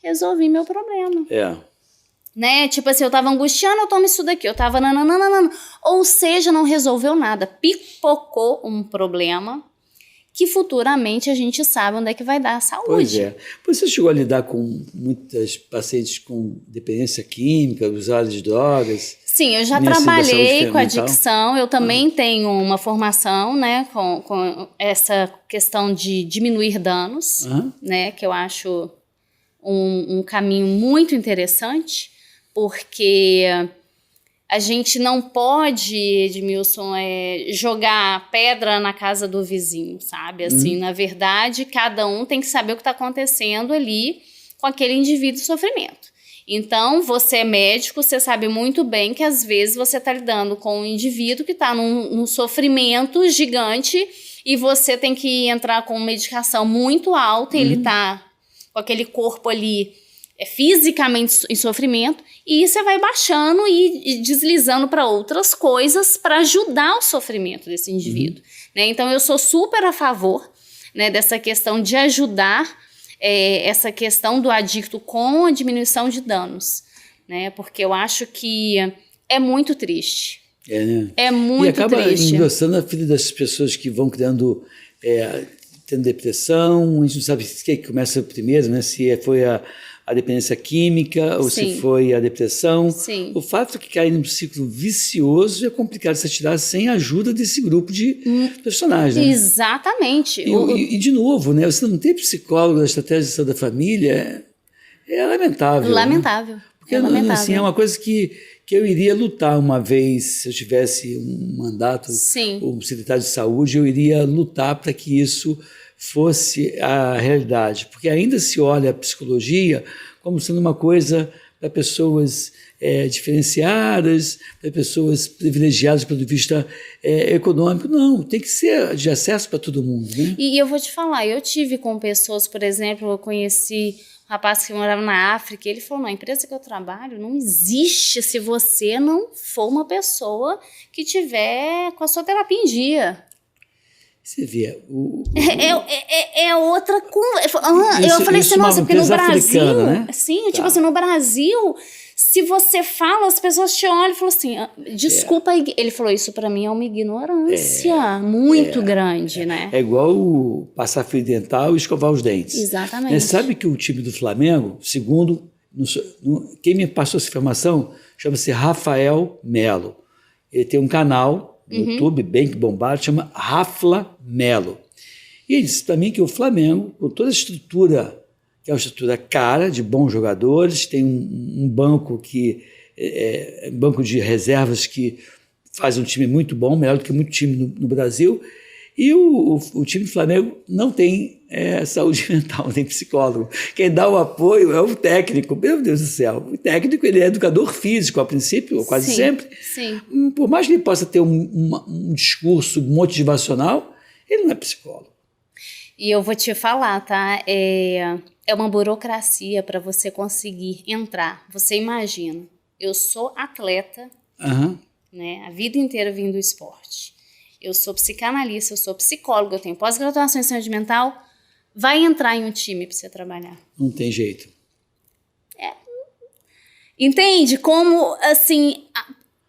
B: Resolvi meu problema. Né? Tipo assim, eu tava angustiando, eu tomo isso daqui, eu tava nananana. Ou seja, não resolveu nada. Pipocou um problema que futuramente a gente sabe onde é que vai dar a saúde.
A: Pois é. Você chegou a lidar com muitas pacientes com dependência química, usuários de drogas?
B: Sim, eu já trabalhei com adicção, eu também tenho uma formação, né, com essa questão de diminuir danos, né, que eu acho um caminho muito interessante, porque a gente não pode, Edmilson, jogar pedra na casa do vizinho, sabe? Assim, na verdade, cada um tem que saber o que está acontecendo ali com aquele indivíduo em sofrimento. Então, você é médico, você sabe muito bem que às vezes você está lidando com um indivíduo que está num sofrimento gigante e você tem que entrar com medicação muito alta e ele está com aquele corpo ali fisicamente em sofrimento, e você vai baixando e deslizando para outras coisas para ajudar o sofrimento desse indivíduo. Né? Então, eu sou super a favor, né, dessa questão de ajudar essa questão do adicto com a diminuição de danos, né? Porque eu acho que é muito triste.
A: Né?
B: É muito triste.
A: E acaba engrossando a vida das pessoas que vão criando, tendo depressão, a gente não sabe o que começa primeiro, né? Se foi a dependência química ou se foi a depressão.
B: Sim. O
A: fato é que cair num ciclo vicioso é complicado de se tirar sem a ajuda desse grupo de profissionais. Né?
B: Exatamente.
A: E, de novo, né, você não ter psicólogo da estratégia de saúde da família é lamentável.
B: Lamentável.
A: Né? Porque assim, é uma coisa que eu iria lutar uma vez, se eu tivesse um mandato como secretário de saúde, eu iria lutar para que isso fosse a realidade, porque ainda se olha a psicologia como sendo uma coisa para pessoas diferenciadas, para pessoas privilegiadas do ponto de vista econômico. Não, tem que ser de acesso para todo mundo. Né?
B: E eu vou te falar, eu tive com pessoas, por exemplo, eu conheci um rapaz que morava na África, e ele falou, na empresa que eu trabalho não existe se você não for uma pessoa que tiver com a sua terapia em dia.
A: Você vê.
B: É outra conversa. Eu falei assim, nossa, porque no Brasil.
A: Africana, né?
B: Sim, tipo assim, no Brasil, se você fala, as pessoas te olham e falam assim, desculpa. Ele falou, isso pra mim é uma ignorância muito grande, né?
A: É igual passar fio dental e escovar os dentes.
B: Exatamente.
A: Né? Sabe que o time do Flamengo, segundo. Quem me passou essa informação chama-se Rafael Melo. Ele tem um canal no YouTube, bem que bombado, chama Rafla Melo. E ele disse para mim que o Flamengo, com toda a estrutura, que é uma estrutura cara, de bons jogadores, tem um banco banco de reservas que faz um time muito bom, melhor do que muito time no Brasil, e o time do Flamengo não tem saúde mental, não tem psicólogo. Quem dá o apoio é o técnico. Meu Deus do céu, o técnico ele é educador físico, a princípio, ou quase sempre.
B: Sim.
A: Por mais que ele possa ter um discurso motivacional, ele não é psicólogo.
B: E eu vou te falar, tá? É uma burocracia para você conseguir entrar. Você imagina, eu sou atleta, né? A vida inteira vim do esporte. Eu sou psicanalista, eu sou psicóloga, eu tenho pós-graduação em saúde mental. Vai entrar em um time para você trabalhar.
A: Não tem jeito.
B: Entende? Como, assim,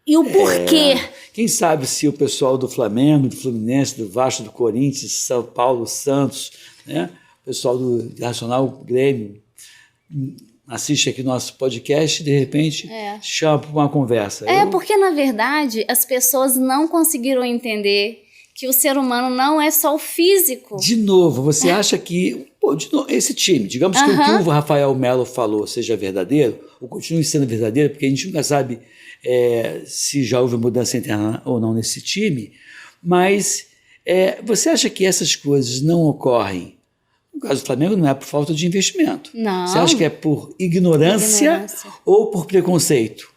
B: e o porquê.
A: Quem sabe se o pessoal do Flamengo, do Fluminense, do Vasco, do Corinthians, São Paulo, Santos, né? O pessoal do Nacional, Grêmio, assiste aqui nosso podcast e, de repente, chama para uma conversa.
B: Porque, na verdade, as pessoas não conseguiram entender que o ser humano não é só o físico.
A: De novo, você acha que esse time, digamos que o que o Rafael Melo falou seja verdadeiro, ou continue sendo verdadeiro, porque a gente nunca sabe se já houve mudança interna ou não nesse time, mas você acha que essas coisas não ocorrem? No caso do Flamengo, não é por falta de investimento.
B: Não.
A: Você acha que é por ignorância ou por preconceito?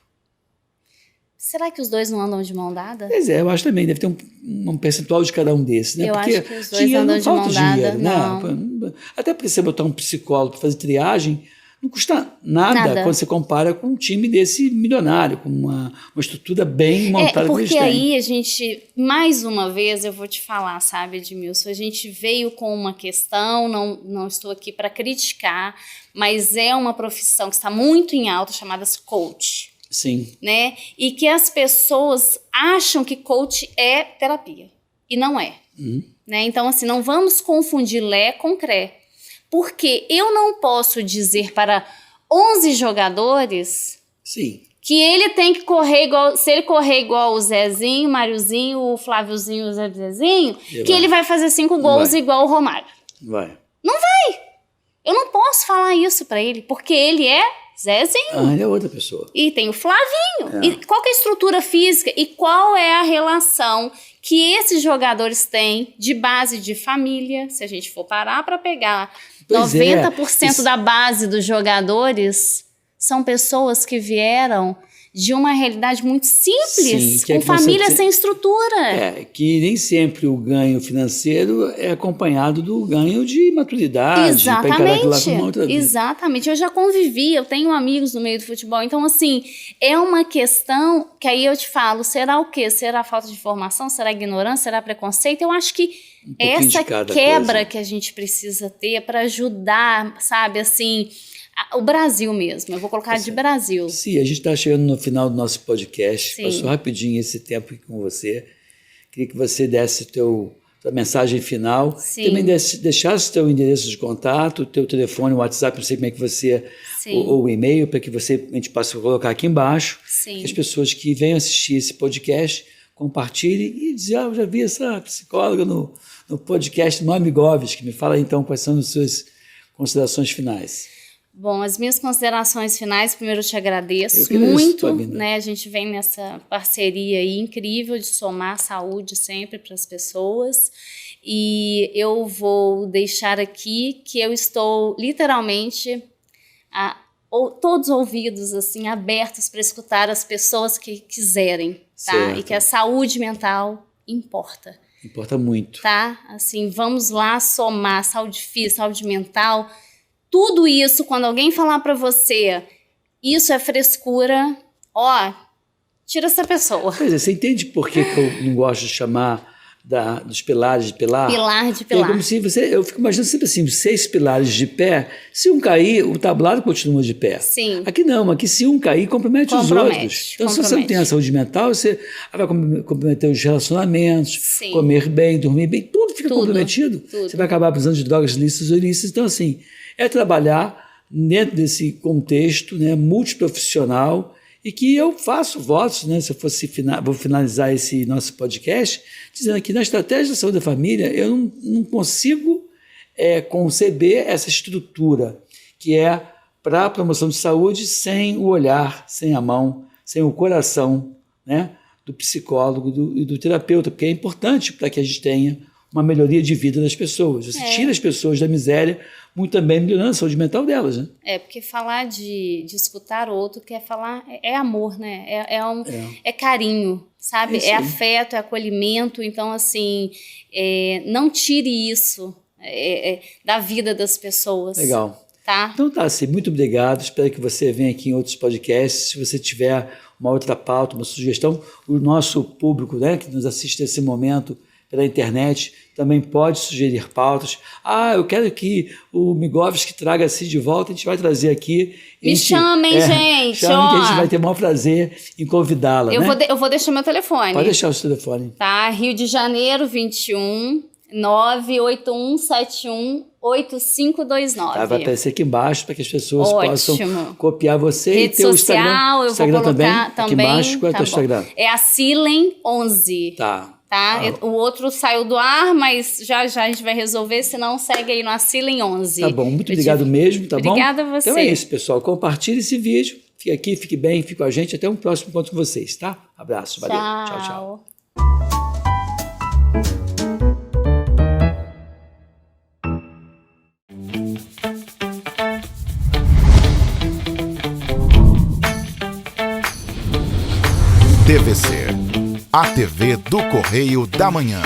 B: Será que os dois não andam de mão dada?
A: Pois eu acho também. Deve ter um percentual de cada um desses. Né?
B: Eu
A: porque
B: acho que os dois andam de mão dada.
A: Dinheiro, né? Até porque você botar um psicólogo para fazer triagem, não custa nada quando você compara com um time desse milionário, com uma estrutura bem montada que eles têm.
B: Porque aí a gente, mais uma vez, eu vou te falar, sabe, Edmilson, a gente veio com uma questão, não estou aqui para criticar, mas é uma profissão que está muito em alta, chamada coach.
A: Sim.
B: Né? E que as pessoas acham que coach é terapia, e não é. Né? Então, assim, não vamos confundir Lé com Cré. Porque eu não posso dizer para 11 jogadores
A: Sim.
B: que ele tem que correr igual... Se ele correr igual o Zezinho, o Mariozinho, o Fláviozinho, o Zezinho, ele vai fazer 5 gols igual o Romário.
A: Vai.
B: Não vai! Eu não posso falar isso para ele, porque ele é Zezinho.
A: Ele é outra pessoa.
B: E tem o Flavinho. E qual que é a estrutura física e qual é a relação que esses jogadores têm de base de família? Se a gente for parar para pegar 90% da base dos jogadores são pessoas que vieram de uma realidade muito simples, com família sem estrutura.
A: Que nem sempre o ganho financeiro é acompanhado do ganho de maturidade.
B: Exatamente, exatamente. Eu já convivi, eu tenho amigos no meio do futebol, então assim, é uma questão que aí eu te falo, será o quê? Será falta de informação? Será ignorância? Será preconceito? Eu acho que essa quebra que a gente precisa ter para ajudar, sabe, assim... O Brasil mesmo, eu vou colocar de Brasil.
A: Sim, a gente está chegando no final do nosso podcast. Sim. Passou rapidinho esse tempo aqui com você. Queria que você desse tua mensagem final.
B: Sim.
A: Também deixasse o teu endereço de contato, o teu telefone, o WhatsApp, não sei como é que você... Ou o e-mail, para que a gente possa colocar aqui embaixo.
B: Sim.
A: Que as pessoas que venham assistir esse podcast compartilhem e dizem, eu já vi essa psicóloga no podcast do Amigoves, que me fala então quais são as suas considerações finais.
B: Bom, as minhas considerações finais, primeiro eu te agradeço muito, né? A gente vem nessa parceria aí incrível de somar saúde sempre para as pessoas e eu vou deixar aqui que eu estou literalmente todos os ouvidos assim abertos para escutar as pessoas que quiserem, tá?
A: Certo.
B: E que a saúde mental importa.
A: Importa muito.
B: Tá? Assim, vamos lá somar saúde física, saúde mental. Tudo isso, quando alguém falar para você, isso é frescura, tira essa pessoa.
A: Pois é, você entende por que eu não gosto de chamar dos pilares de pilar?
B: Pilar de pilar.
A: É como se eu fico imaginando sempre assim, 6 pilares de pé, se um cair, o tablado continua de pé.
B: Sim.
A: Aqui não, aqui se um cair, compromete os outros. Então, se você não tem a saúde mental, você vai comprometer os relacionamentos,
B: Sim.
A: comer bem, dormir bem, tudo fica comprometido.
B: Tudo.
A: Você vai acabar precisando de drogas lícitas ou ilícitas. Então, assim, é trabalhar dentro desse contexto, né, multiprofissional, e que eu faço votos, né, se eu fosse vou finalizar esse nosso podcast, dizendo que na estratégia da saúde da família eu não consigo conceber essa estrutura que é para a promoção de saúde sem o olhar, sem a mão, sem o coração, né, do psicólogo e do terapeuta, porque é importante para que a gente tenha uma melhoria de vida das pessoas. Você tira as pessoas da miséria, muito também melhorando a saúde mental delas, né?
B: Porque falar de escutar o outro quer falar, é amor, né? É carinho, sabe? É afeto, é acolhimento. Então, assim, não tire isso da vida das pessoas.
A: Legal.
B: Tá?
A: Então tá, assim, muito obrigado. Espero que você venha aqui em outros podcasts. Se você tiver uma outra pauta, uma sugestão, o nosso público, né, que nos assiste nesse momento pela internet, também pode sugerir pautas. Eu quero que o Migovski traga a Cid de volta, a gente vai trazer aqui.
B: Me chamem, gente!
A: Chamem, que a gente vai ter o maior prazer em convidá-la.
B: Eu vou deixar meu telefone.
A: Pode deixar o seu telefone.
B: Tá, Rio de Janeiro, 21 981718529.
A: Tá, vai aparecer aqui embaixo para que as pessoas
B: Ótimo.
A: possam copiar você.
B: Rede
A: e ter
B: social,
A: o Instagram,
B: eu vou colocar
A: também. Aqui embaixo, qual é o teu Instagram?
B: É a Silen11.
A: Tá.
B: O outro saiu do ar, mas já a gente vai resolver, senão segue aí no Silen11.
A: Tá bom, muito obrigado mesmo, tá bom?
B: Obrigada a você.
A: Então é isso, pessoal. Compartilhe esse vídeo. Fique aqui, fique bem, fique com a gente. Até um próximo encontro com vocês, tá? Abraço, valeu. Tchau, tchau.
D: TVC, a TV do Correio da Manhã.